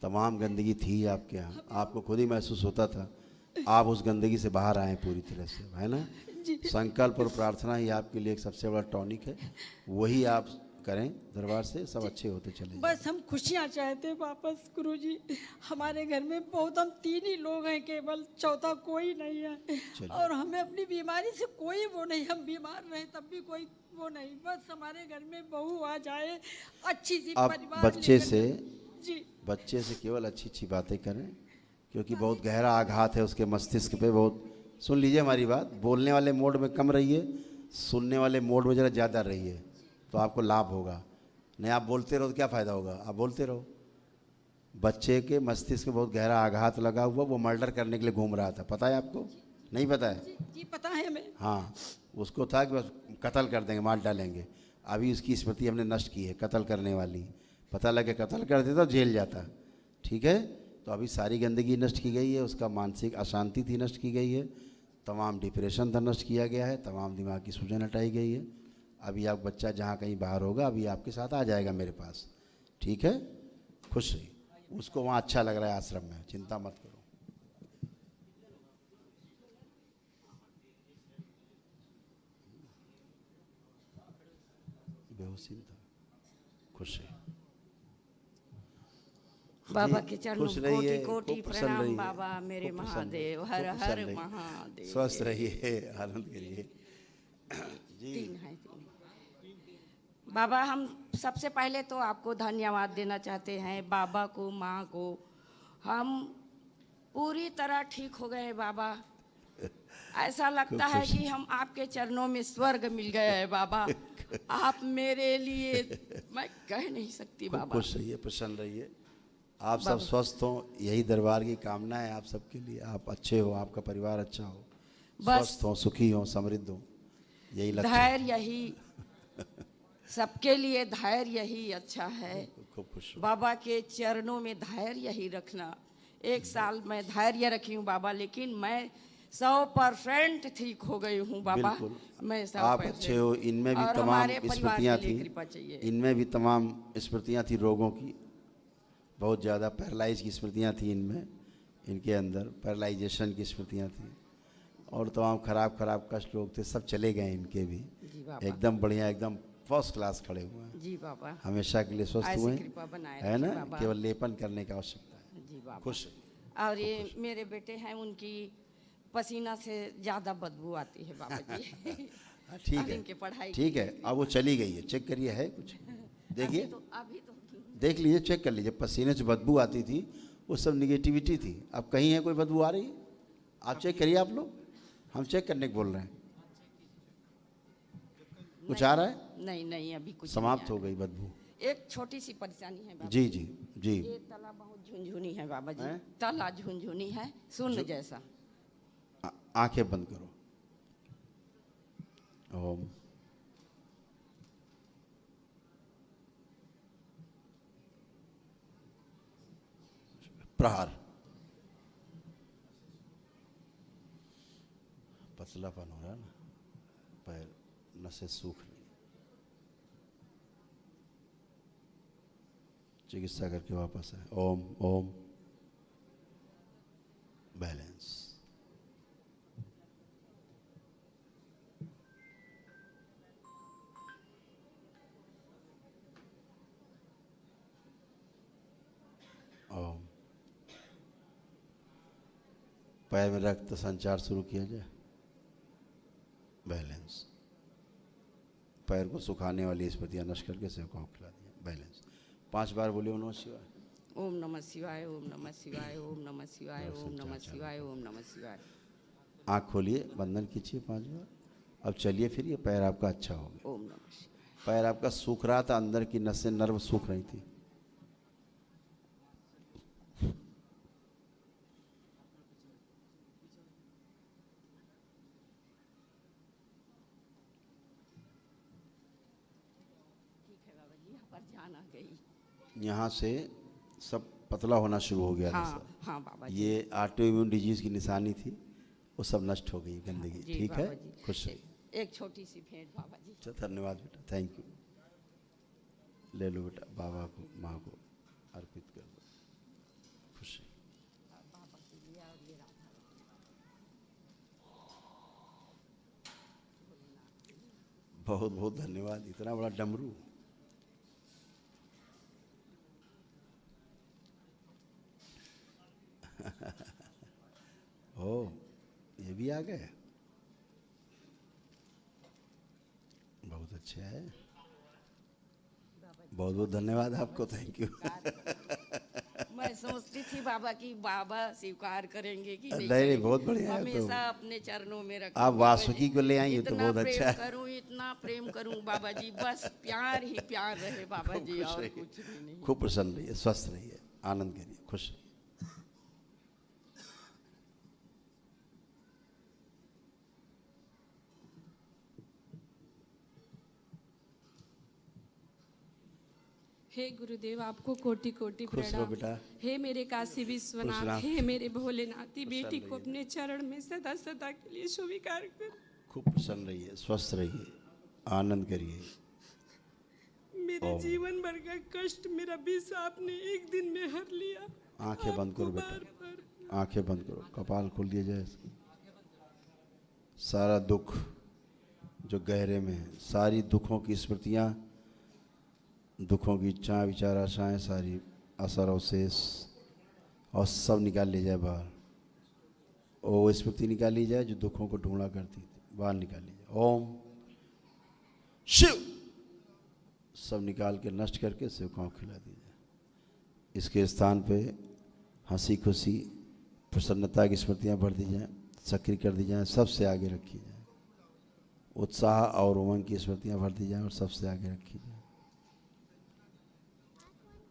तमाम गंदगी थी आपके यहाँ, आपको खुद ही महसूस होता था। आप उस गंदगी से बाहर आए पूरी तरह से, है ना? संकल्प और प्रार्थना ही आपके लिए एक सबसे बड़ा टॉनिक है। वही आप करें दरबार से, सब अच्छे होते चले। बस हम खुशियाँ चाहते हैं वापस गुरुजी। हमारे घर में बहुत, हम 3 ही लोग हैं केवल, चौथा कोई नहीं है। और हमें अपनी बीमारी से कोई वो नहीं, हम बीमार रहे तब भी कोई वो नहीं। बस हमारे घर में बहू आ जाए, अच्छी सी परिवार। बच्चे से केवल अच्छी अच्छी बातें करें, क्योंकि बहुत गहरा आघात है उसके मस्तिष्क पे। बहुत सुन लीजिए हमारी बात, बोलने वाले मोड में कम रहिए, सुनने वाले मोड में ज़रा ज़्यादा रहिए तो आपको लाभ होगा। नहीं आप बोलते रहो तो क्या फ़ायदा होगा, आप बोलते रहो। बच्चे के मस्तिष्क में बहुत गहरा आघात लगा हुआ, वो मर्डर करने के लिए घूम रहा था, पता है आपको? नहीं पता है? जी पता है हमें। हाँ, उसको था कि बस कत्ल कर देंगे, मार डालेंगे। अभी उसकी स्मृति हमने नष्ट की है, कत्ल करने वाली। पता लगे कत्ल कर देता तो जेल जाता। ठीक है, तो अभी सारी गंदगी नष्ट की गई है, उसका मानसिक अशांति थी नष्ट की गई है, तमाम डिप्रेशन था नष्ट किया गया है, तमाम दिमाग की सूजन हटाई गई है। अभी आप बच्चा जहाँ कहीं बाहर होगा अभी आपके साथ आ जाएगा मेरे पास। ठीक है, खुश रहिए। उसको वहाँ अच्छा लग रहा है आश्रम में, चिंता मत करो। बेहोशी में था, खुश है। बाबा के चरणों खुश में रहिए, कोटि खूब कोटि प्रसन्न प्रणाम रहिए, बाबा मेरे खूब प्रसन्न महादेव, रहिए, हर खूब हर प्रसन्न रहिए, महादेव। स्वस्थ रहिए, आनंद करिए। जी तीन है, तीन। बाबा हम सबसे पहले तो आपको धन्यवाद देना चाहते हैं, बाबा को, माँ को। हम पूरी तरह ठीक हो गए बाबा। ऐसा लगता है कि हम आपके चरणों में स्वर्ग मिल गए हैं बाबा। आप मेरे लिए मैं कह नहीं सकती खूब बाबा। खुश रहिए, प्रसन्न रहिए। आप सब स्वस्थ हो, यही दरबार की कामना है आप सबके लिए। आप अच्छे हो, आपका परिवार अच्छा हो, स्वस्थ हो, सुखी हो, समृद्ध हो, यही लक्ष्य है। धैर्य यही सबके लिए, धैर्य यही अच्छा है। खूब खुश हो। बाबा के चरणों में धैर्य ही रखना। 1 साल मैं धैर्य रखी हूँ बाबा, लेकिन मैं 100% ठीक हो गई हूँ बाबा। बिल्कुल, मैं 100% आप अच्छे हो। इनमें भी और तमाम हमारे परिवार स्मृतियाँ के लिए थी, कृपा चाहिए। इनमें भी तमाम स्मृतियाँ थी रोगों की, बहुत ज़्यादा पैरालाइज की स्मृतियाँ थी इनमें, इनके अंदर पैरालाइजेशन की स्मृतियाँ थी, और तमाम खराब खराब कष्ट रोग थे, सब चले गए इनके भी। जी बाबा। एकदम बढ़िया, एकदम फर्स्ट क्लास खड़े हुए हैं। जी बाबा। हमेशा के लिए स्वस्थ ऐसी हुए कृपा बनाए है रखें ना, बाबा। केवल लेपन करने की आवश्यकता है। जी बाबा। खुश और ये मेरे बेटे हैं, उनकी पसीना से ज़्यादा बदबू आती है बाबा जी। ठीक और है, इनके पढ़ाई ठीक है। अब वो चली गई है, चेक करिए है कुछ, देखिए, अभी तो देख लीजिए, चेक कर लीजिए। पसीने से बदबू आती थी, वो सब निगेटिविटी थी। अब कहीं है कोई बदबू आ रही है? आप चेक करिए आप लोग, हम चेक करने को बोल रहे हैं। कुछ आ रहा है? नहीं नहीं, अभी कुछ समाप्त हो गई बदबू। एक छोटी सी परेशानी है बाबा जी जी जी। ये तला बहुत झुनझुनी है बाबा जी। तला झुनझुनी है, शून्य जैसा। आंखें बंद करो। ओम। प्रहार। पतलापन हो रहा है ना, पैर नसें सूख रही। चिकित्सा करके वापस आए। ओम ओम। बैलेंस। ओम। पैर में रक्त संचार शुरू किया जाए। बैलेंस। पैर को सुखाने वाली स्मृतियां नष्ट करके सेवकों को खिला दिया। बैलेंस। 5 बार बोलिए ओम नमः शिवाय। ओम नमः शिवाय, ओम नमः शिवाय, ओम नमः शिवाय, ओम नमः शिवाय, ओम नमः शिवाय। आँख खोलिए, बंधन खींचिए 5 बार। अब चलिए फिर, ये पैर आपका अच्छा हो गया। ओम नमः शिवाय। पैर आपका सूख रहा था, अंदर की नसें नर्व सूख रही थी। यहाँ से सब पतला होना शुरू हो गया था हाँ, सब। हाँ बाबा जी। ये ऑटो इम्यून डिजीज की निशानी थी, वो सब नष्ट हो गई गंदगी। जी ठीक है, बाबा जी। खुश रहिए। एक छोटी सी भेंट बाबा जी। अच्छा, धन्यवाद बेटा, थैंक यू। ले लो बेटा, बाबा को, माँ को अर्पित कर दो। खुश रहिए। बहुत बहुत धन्यवाद। इतना बड़ा डमरू। ओ, ये भी आ गए, बहुत अच्छा है। बहुत बहुत धन्यवाद आपको, थैंक यू। मैं सोचती थी बाबा की बाबा स्वीकार करेंगे कि नहीं नहीं, करेंगे। बहुत बढ़िया है तो। हमेशा अपने चरणों में रखूं आप बाबा वासुकी जी। को ले आई, ये तो इतना बहुत अच्छा है। प्रेम करूं, इतना प्रेम करूं बाबा जी, बस प्यार ही प्यार रहे बाबा खूब जी, खुश और रहिए, कुछ भी नहीं। खूब प्रसन्न रहिए, स्वस्थ रहिए, आनंद करिए, खुश रहिए। हे गुरुदेव, आपको कोटि कोटि खुश रहो प्रणाम। बेटा। हे मेरे काशी खुश विश्वनाथ, रहो। हे मेरे भोलेनाथ, बेटी को रहिए। अपने चरण में सदा सदा के लिए स्वीकार कर। खूब प्रसन्न रहिए, स्वस्थ रहिए, आनंद करिए। मेरे ओम। जीवन भर का कष्ट मेरा विष आपने एक दिन में हर लिया। आंखें बंद करो बेटा, आंखें बंद करो, कपाल खोल दिया जाए। सारा दुख जो गहरे में है, सारी दुखों की स्मृतियाँ, दुखों की इच्छाएं, विचार, आशाएं, सारी असर अवशेष और सब निकाल ली जाए बाहर। वो स्मृति निकाल ली जाए जो दुखों को ढूंढा करती थी, बाहर निकाल ली जाए। ओम शिव, सब निकाल के नष्ट करके शिव को खिला दी जाए। इसके स्थान पे हंसी खुशी प्रसन्नता की स्मृतियाँ भर दी जाएँ, सक्रिय कर दी जाएँ, सबसे आगे रखी जाए। उत्साह और उमंग की स्मृतियाँ भर दी जाएँ और सबसे आगे रखी जाए,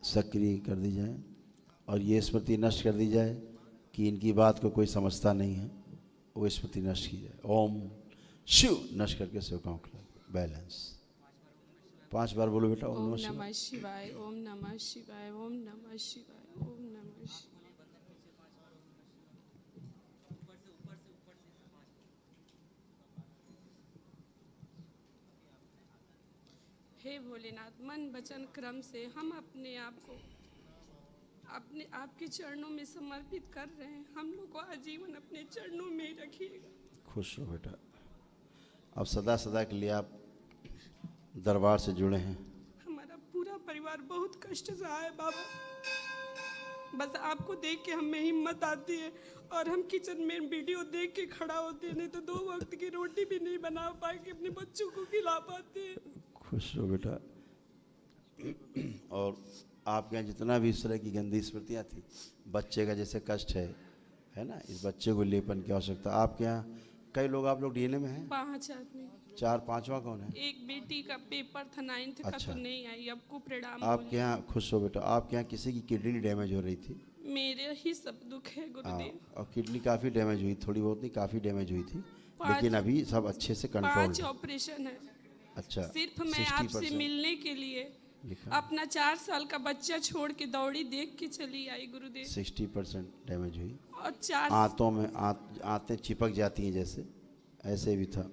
सक्रिय कर दी जाए। और ये स्मृति नष्ट कर दी जाए कि इनकी बात को कोई समझता नहीं है, वो स्मृति नष्ट की जाए। ओम शिव, नष्ट करके शिव का खिला दो। बैलेंस 5 बार बोलो बेटा। ओम नमः शिवाय, ओम नमः शिवाय, ओम नमः शिवाय, ओम नमः शिवाय। हे भोलेनाथ, मन वचन क्रम से हम अपने आप को अपने आपके चरणों में समर्पित कर रहे हैं। हम लोग को आजीवन अपने चरणों में ही रखिएगा। खुश रहो बेटा। अब सदा सदा के लिए आप दरबार से जुड़े हैं। हमारा पूरा परिवार बहुत कष्ट से आया बाबा, बस आपको देख के हमें हिम्मत आती है और हम किचन में वीडियो देख के खड़ा होते हैं, नहीं तो 2 वक्त की रोटी भी नहीं बना पा के अपने बच्चों को खिला पाते हैं। खुश रहो बेटा। और आपके यहाँ जितना भी इस तरह की गंदी स्मृतियाँ थी, बच्चे का जैसे कष्ट है ना, इस बच्चे को लेपन की आवश्यकता। आपके यहाँ कई लोग, आप लोग डीएनए में हैं? 5 आदमी। 4, 5वां कौन है? एक बेटी का पेपर था 9th का, अच्छा। तो नहीं आई, आपको प्रणाम। आपके यहाँ, खुश हो बेटा, आपके यहाँ किसी की किडनी डैमेज हो रही थी? मेरे ही सब दुख है गुरुदेव। और किडनी काफ़ी डैमेज हुई, थोड़ी बहुत नहीं, काफ़ी डैमेज हुई थी, 5 लेकिन अभी सब अच्छे से कंट्रोल 5 है। ऑपरेशन है। अच्छा, सिर्फ मैं आपसे 60% मिलने के लिए लिखा। अपना 4 साल का बच्चा छोड़ के दौड़ी देख के चली आई गुरुदेव। 60% डैमेज हुई। और 4 आंतों में आंतें चिपक जाती हैं जैसे, ऐसे भी था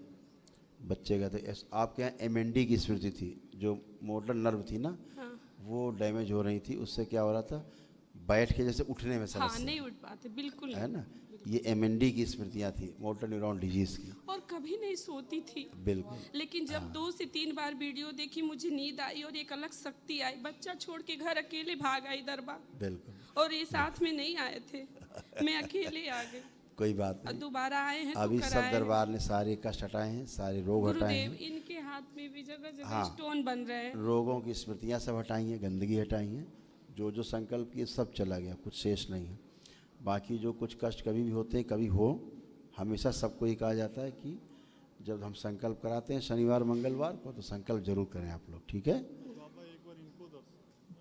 बच्चे का। तो आपके यहाँ एमएनडी की स्मृति थी, जो मोटर नर्व थी ना, हाँ। वो डैमेज हो रही थी। उससे क्या हो रहा था, बैठ के जैसे उठने में हाँ, समस्या, नहीं उठ पाते, बिल्कुल है नहीं। ना। ये एमएनडी की स्मृतियाँ थी, मोटर न्यूरॉन डिजीज की। और कभी नहीं सोती थी, बिल्कुल। लेकिन जब 2 से 3 बार वीडियो देखी, मुझे नींद आई और एक अलग शक्ति आई। बच्चा छोड़ के घर अकेले भाग आई दरबार, बिल्कुल। और ये साथ में नहीं आए थे, मैं अकेले आ गई। कोई बात और नहीं, दोबारा आए हैं अभी तो सब कराए हैं। दरबार ने सारे कष्ट हटाए हैं, सारे रोग हटाए गुरुदेव, हैं। इनके हाथ में भी जगह जगह हाँ। स्टोन बन रहे हैं। रोगों की स्मृतियाँ सब हटाई हैं, गंदगी हटाई हैं, जो जो संकल्प किए सब चला गया, कुछ शेष नहीं है। बाकी जो कुछ कष्ट कभी भी होते हैं, कभी हो, हमेशा सबको ही कहा जाता है कि जब हम संकल्प कराते हैं शनिवार मंगलवार को, तो संकल्प जरूर करें आप लोग, ठीक है।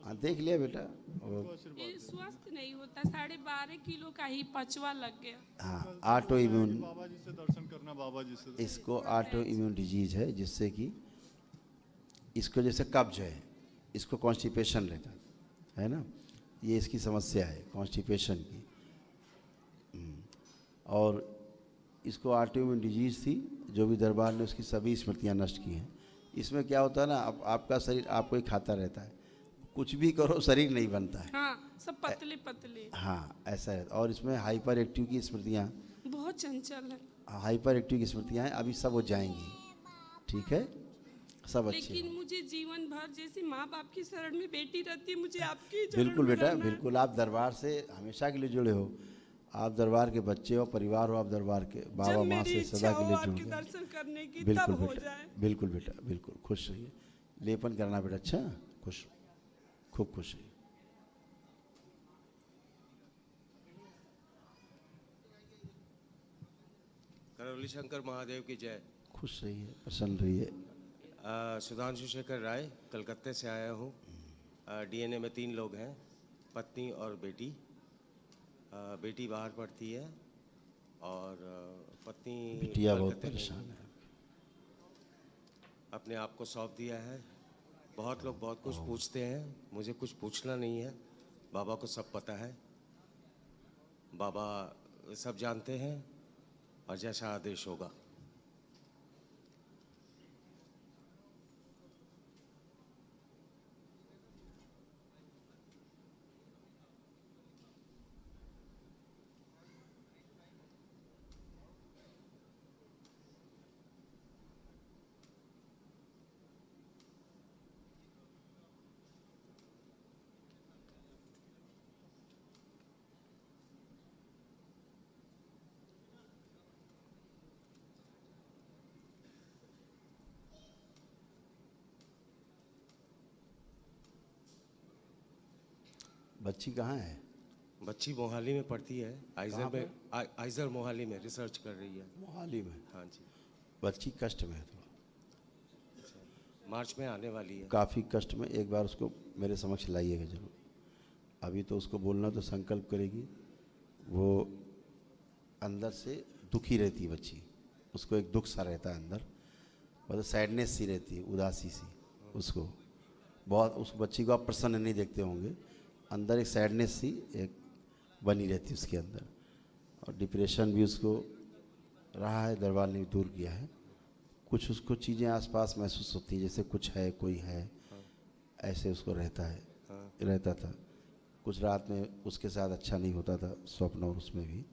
हाँ, देख लिया बेटा। और ये स्वस्थ नहीं होता, 12.5 किलो का ही पचवा लग गया। हाँ, ऑटो इम्यून, बाबा जी से दर्शन करना, बाबा जी से। इसको ऑटो इम्यून डिजीज है, जिससे कि इसको जैसे कब्ज है, इसको कॉन्स्टिपेशन रहता है ना, ये इसकी समस्या है कॉन्स्टिपेशन की। और इसको ऑटो इम्यून डिजीज थी, जो भी दरबार ने उसकी सभी स्मृतियाँ नष्ट की हैं। इसमें क्या होता है ना, आपका शरीर आपको ही खाता रहता है, कुछ भी करो शरीर नहीं बनता है। हाँ, सब पतले पतले। हाँ, ऐसा है। और इसमें हाइपर एक्टिव की स्मृतियाँ, बहुत चंचल है। हाइपर एक्टिव की स्मृतियाँ हैं, अभी सब हो जाएंगी, ठीक है, सब अच्छे। लेकिन मुझे जीवन भर जैसे माँ बाप की शरण में बेटी रहती है, मुझे आपकी बिल्कुल बेटा, बिल्कुल। आप दरबार से हमेशा के लिए जुड़े हो, आप दरबार के बच्चे हो, परिवार हो, आप दरबार के बाबा माँ से सदा के लिए जुड़ गए। दर्शन करने की बिल्कुल तब हो बेटा, जाए। बिल्कुल बेटा, बिल्कुल। खुश रहिए, लेपन करना बेटा। अच्छा, खुश, खूब खुश रहिए। करौली शंकर महादेव की जय। खुश रहिए, प्रसन्न रहिए। सुधांशु शेखर राय, कलकत्ते से आया हूँ। डीएनए में 3 लोग हैं, पत्नी और बेटी। बेटी बाहर पढ़ती है और पत्नी बिटिया बहुत कलकत्ते में परेशान है। अपने आप को सौंप दिया है। बहुत लोग बहुत कुछ पूछते हैं, मुझे कुछ पूछना नहीं है। बाबा को सब पता है, बाबा सब जानते हैं और जैसा आदेश होगा। बच्ची कहाँ है? बच्ची मोहाली में पढ़ती है, आइजर में, आइजर मोहाली में रिसर्च कर रही है। मोहाली में? हाँ जी। बच्ची कष्ट में है थोड़ा, मार्च में आने वाली है। काफ़ी कष्ट में। एक बार उसको मेरे समक्ष लाइएगा जरूर। अभी तो उसको बोलना तो संकल्प करेगी, वो अंदर से दुखी रहती है बच्ची, उसको एक दुख सा रहता है अंदर, मतलब सैडनेस सी रहती है, उदासी सी उसको बहुत। उस बच्ची को आप प्रसन्न नहीं देखते होंगे, अंदर एक सैडनेस सी एक बनी रहती है उसके अंदर, और डिप्रेशन भी उसको रहा है, दरबार ने दूर किया है। कुछ उसको चीज़ें आसपास महसूस होती हैं, जैसे कुछ है, कोई है, ऐसे उसको रहता है, रहता था। कुछ रात में उसके साथ अच्छा नहीं होता था, स्वप्न, और उसमें भी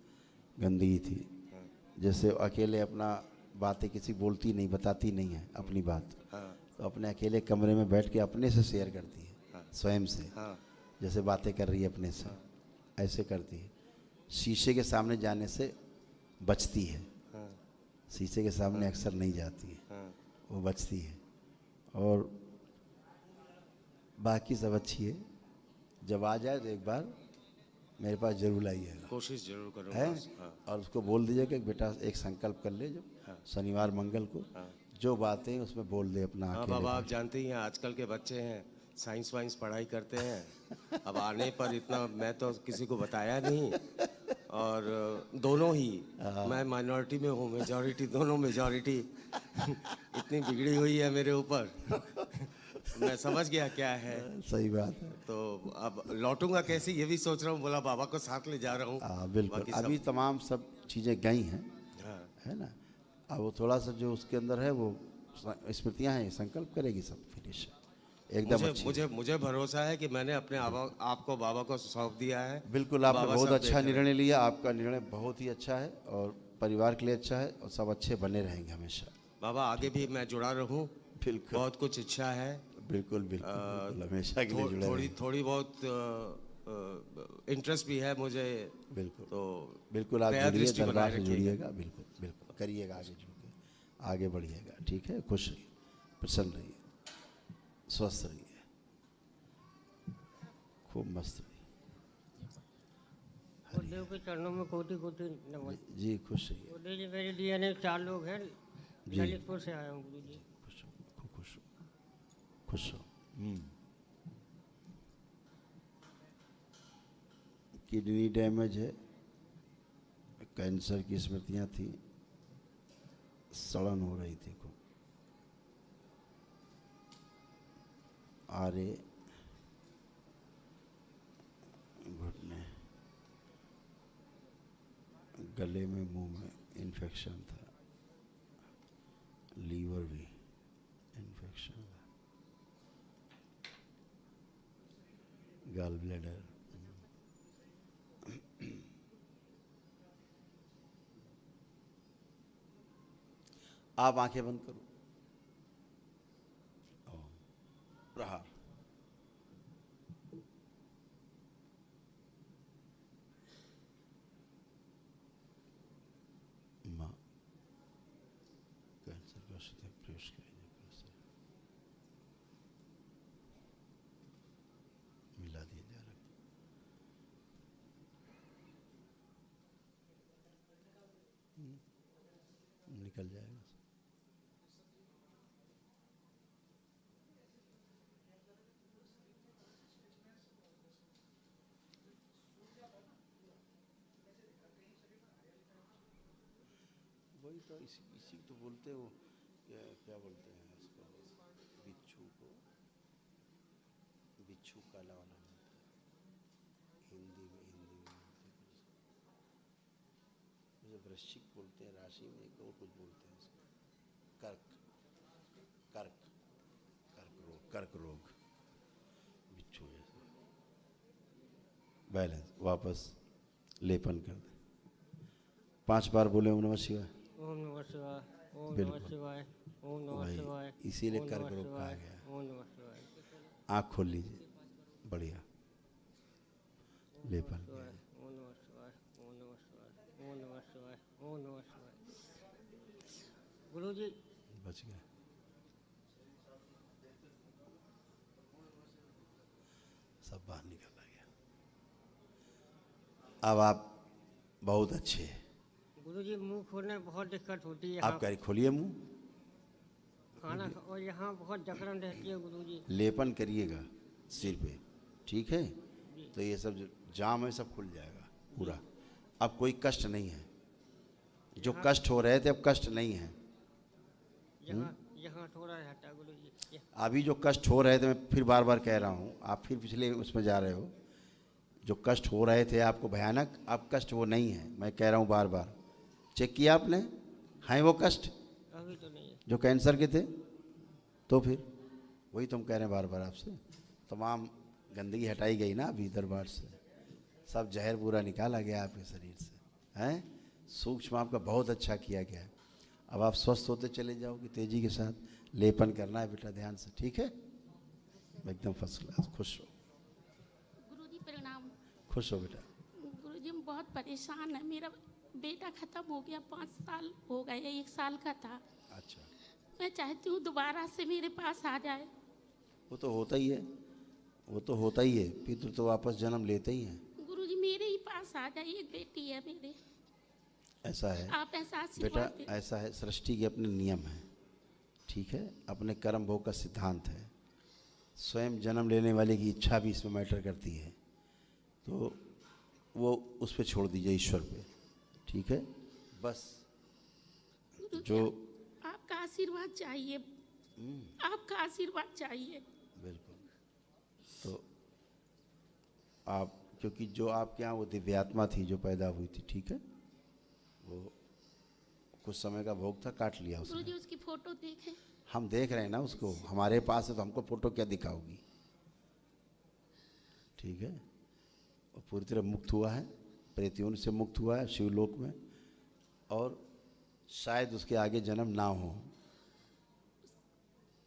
गंदगी थी। जैसे अकेले अपना बातें किसी बोलती नहीं, बताती नहीं है अपनी बात, तो अपने अकेले कमरे में बैठ के अपने से शेयर करती है, स्वयं से, जैसे बातें कर रही है अपने से, ऐसे करती है। शीशे के सामने जाने से बचती है, शीशे के सामने अक्सर नहीं जाती है, वो बचती है। और बाकी सब अच्छी है। जब आ जाए तो एक बार मेरे पास जरूर आइएगा, कोशिश जरूर करूँगा। है। हाँ। और उसको बोल दीजिए कि बेटा एक संकल्प कर ले, जब शनिवार मंगल को जो बातें उसमें बोल दे अपना। हाँ बाबा, आप जानते ही हैं आजकल के बच्चे हैं, साइंस वाइंस पढ़ाई करते हैं। अब आने पर इतना मैं तो किसी को बताया नहीं, और दोनों ही, मैं माइनॉरिटी में हूँ, मेजॉरिटी, दोनों मेजॉरिटी इतनी बिगड़ी हुई है मेरे ऊपर। मैं समझ गया क्या है। सही बात है। तो अब लौटूंगा कैसे ये भी सोच रहा हूँ, बोला बाबा को साथ ले जा रहा हूँ। बिल्कुल, अभी तमाम सब चीज़ें गई हैं, है ना। अब वो थोड़ा सा जो उसके अंदर है वो स्मृतियाँ हैं, संकल्प करेगी, सब फिनिश एकदम। मुझे भरोसा है कि मैंने अपने आपको बाबा को सौंप दिया है। बिल्कुल, आपने बहुत अच्छा निर्णय लिया, आपका निर्णय बहुत ही अच्छा है और परिवार के लिए अच्छा है, और सब अच्छे बने रहेंगे हमेशा। बाबा आगे भी मैं जुड़ा रहूं, बिल्कुल, बहुत कुछ इच्छा है। बिल्कुल बिल्कुल, हमेशा के लिए जुड़े थोड़ी बहुत इंटरेस्ट भी है मुझे। बिल्कुल, तो बिल्कुल आप जुड़िए, दरबार से जुड़िएगा, बिल्कुल बिल्कुल करिएगा, आगे जुड़ के आगे बढ़िएगा। ठीक है, खुश रहिए, प्रसन्न रहिए, स्वस्थ रहिए, खूब मस्त रहिए। देव के चरणों में कोटि कोटि नमन। जी खुश रहिए। गुरुदेव जी, मेरे डीएनए 4 लोग हैं, ललितपुर से आया हूँ गुरु जी। खुश हो, खुश हो, खुश हो। किडनी डैमेज है, कैंसर की स्मृतियाँ थी, सड़न हो रही थी, खूब आरे, घुटने, गले में, मुंह में इन्फेक्शन था, लीवर भी इन्फेक्शन था, गॉल ब्लैडर। आप आंखें बंद करो, प्रहार। माँ कैंसर का औषधि प्रवेश करेंगे, मिला दिए जा रहा। निकल जाएगा। वही तो इसी तो बोलते हो, क्या बोलते हैं इसको, बिच्छू को, बिच्छू काला वाला बोलते हैं हिंदी में बोलते हैं मुझे वृश्चिक बोलते हैं, राशि में एक और कुछ बोलते हैं इसको, कर्क कर्क कर्क रोग बिच्छू जैसे। बैलेंस वापस लेपन कर दे, 5 बार बोले ओम नमः शिवाय। ओम नमः शिवाय, ओम नमः बिल्कुल। शिवाय, ओम नमः वही, शिवाय, इसीलिए ओम कर्क नमः रोग कहा शिवाय, गया। ओम नमः शिवाय, आँख खोल लीजिए, बढ़िया लेपन किया। ओम नमः शिवाय, ओम नमः शिवाय, ओम नमः शिवाय, ओम नमः शिवाय। गुरुजी बच गए। सब बाहर निकल गया। अब आप बहुत अच्छे हैं। गुरुजी मुंह खोलने में बहुत दिक्कत होती है। आप कह खोलिए मुंह, खाना और यहाँ बहुत जकड़न रहती है गुरुजी। लेपन करिएगा सिर पे, ठीक है? तो ये सब जो जाम है सब खुल जाएगा पूरा। अब कोई कष्ट नहीं है, जो कष्ट हो रहे थे अब कष्ट नहीं है। यहाँ थोड़ा रहता है गुरुजी। अभी जो कष्ट हो रहे थे, मैं फिर बार बार कह रहा हूँ, आप फिर पिछले उसमें जा रहे हो। जो कष्ट हो रहे थे आपको भयानक, अब कष्ट वो नहीं है। मैं कह रहा हूँ बार बार, चेक किया आपने, हैं वो कष्ट अभी तो नहीं है। जो कैंसर के थे? तो फिर वही तुम कह रहे हैं बार बार आपसे, तमाम गंदगी हटाई गई ना अभी दरबार से, सब जहर पूरा निकाला गया आपके शरीर से, हैं? सूक्ष्म आपका बहुत अच्छा किया गया है। अब आप स्वस्थ होते चले जाओगे तेजी के साथ। लेपन करना है बेटा ध्यान से, ठीक है? एकदम फर्स्ट क्लास। खुश हो गुरुजी, प्रणाम। खुश हो बेटा। गुरुजी, हम बहुत परेशान है। मेरा बेटा खत्म हो गया, 5 साल हो गए, 1 साल का था। अच्छा, मैं चाहती हूँ दोबारा से मेरे पास आ जाए। वो तो होता ही है, वो तो होता ही है। पितृ तो वापस जन्म लेते ही हैं। गुरुजी, मेरे ही पास आ जाए, एक बेटी है मेरे। ऐसा है आप ऐसा बेटा, आशीर्वाद दें। ऐसा है, सृष्टि के अपने नियम हैं, ठीक है? अपने कर्म भोग का सिद्धांत है। स्वयं जन्म लेने वाले की इच्छा भी इसमें मैटर करती है, तो वो उस पर छोड़ दीजिए, ईश्वर पे, ठीक है? बस जो आपका आशीर्वाद चाहिए, आपका आशीर्वाद चाहिए। बिल्कुल। तो आप, क्योंकि जो आपके यहाँ वो दिव्यात्मा थी जो पैदा हुई थी, ठीक है? वो कुछ समय का भोग था, काट लिया उसने। गुरुजी, उसकी फोटो देखें। हम देख रहे हैं ना उसको, हमारे पास है तो हमको फोटो क्या दिखाओगी, ठीक है? वो पूरी तरह मुक्त हुआ है, प्रेतयोनि से मुक्त हुआ है शिवलोक में, और शायद उसके आगे जन्म ना हो,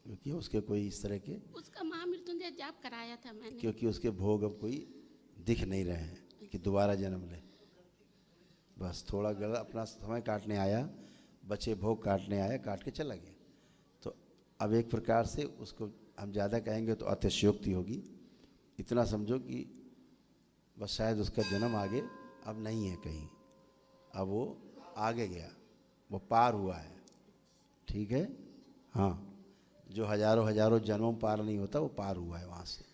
क्योंकि उसके कोई इस तरह के, उसका महामृत्युंजय जाप कराया था मैंने। क्योंकि उसके भोग अब कोई दिख नहीं रहे हैं कि दोबारा जन्म ले। बस थोड़ा गलत अपना समय काटने आया, बचे भोग काटने आया, काट के चला गया। तो अब एक प्रकार से उसको हम ज़्यादा कहेंगे तो अतिशयोक्ति होगी। इतना समझो कि बस शायद उसका जन्म आगे अब नहीं है कहीं, अब वो आगे गया, वो पार हुआ है, ठीक है? हाँ, जो हजारों हजारों जन्मों पार नहीं होता वो पार हुआ है वहाँ से।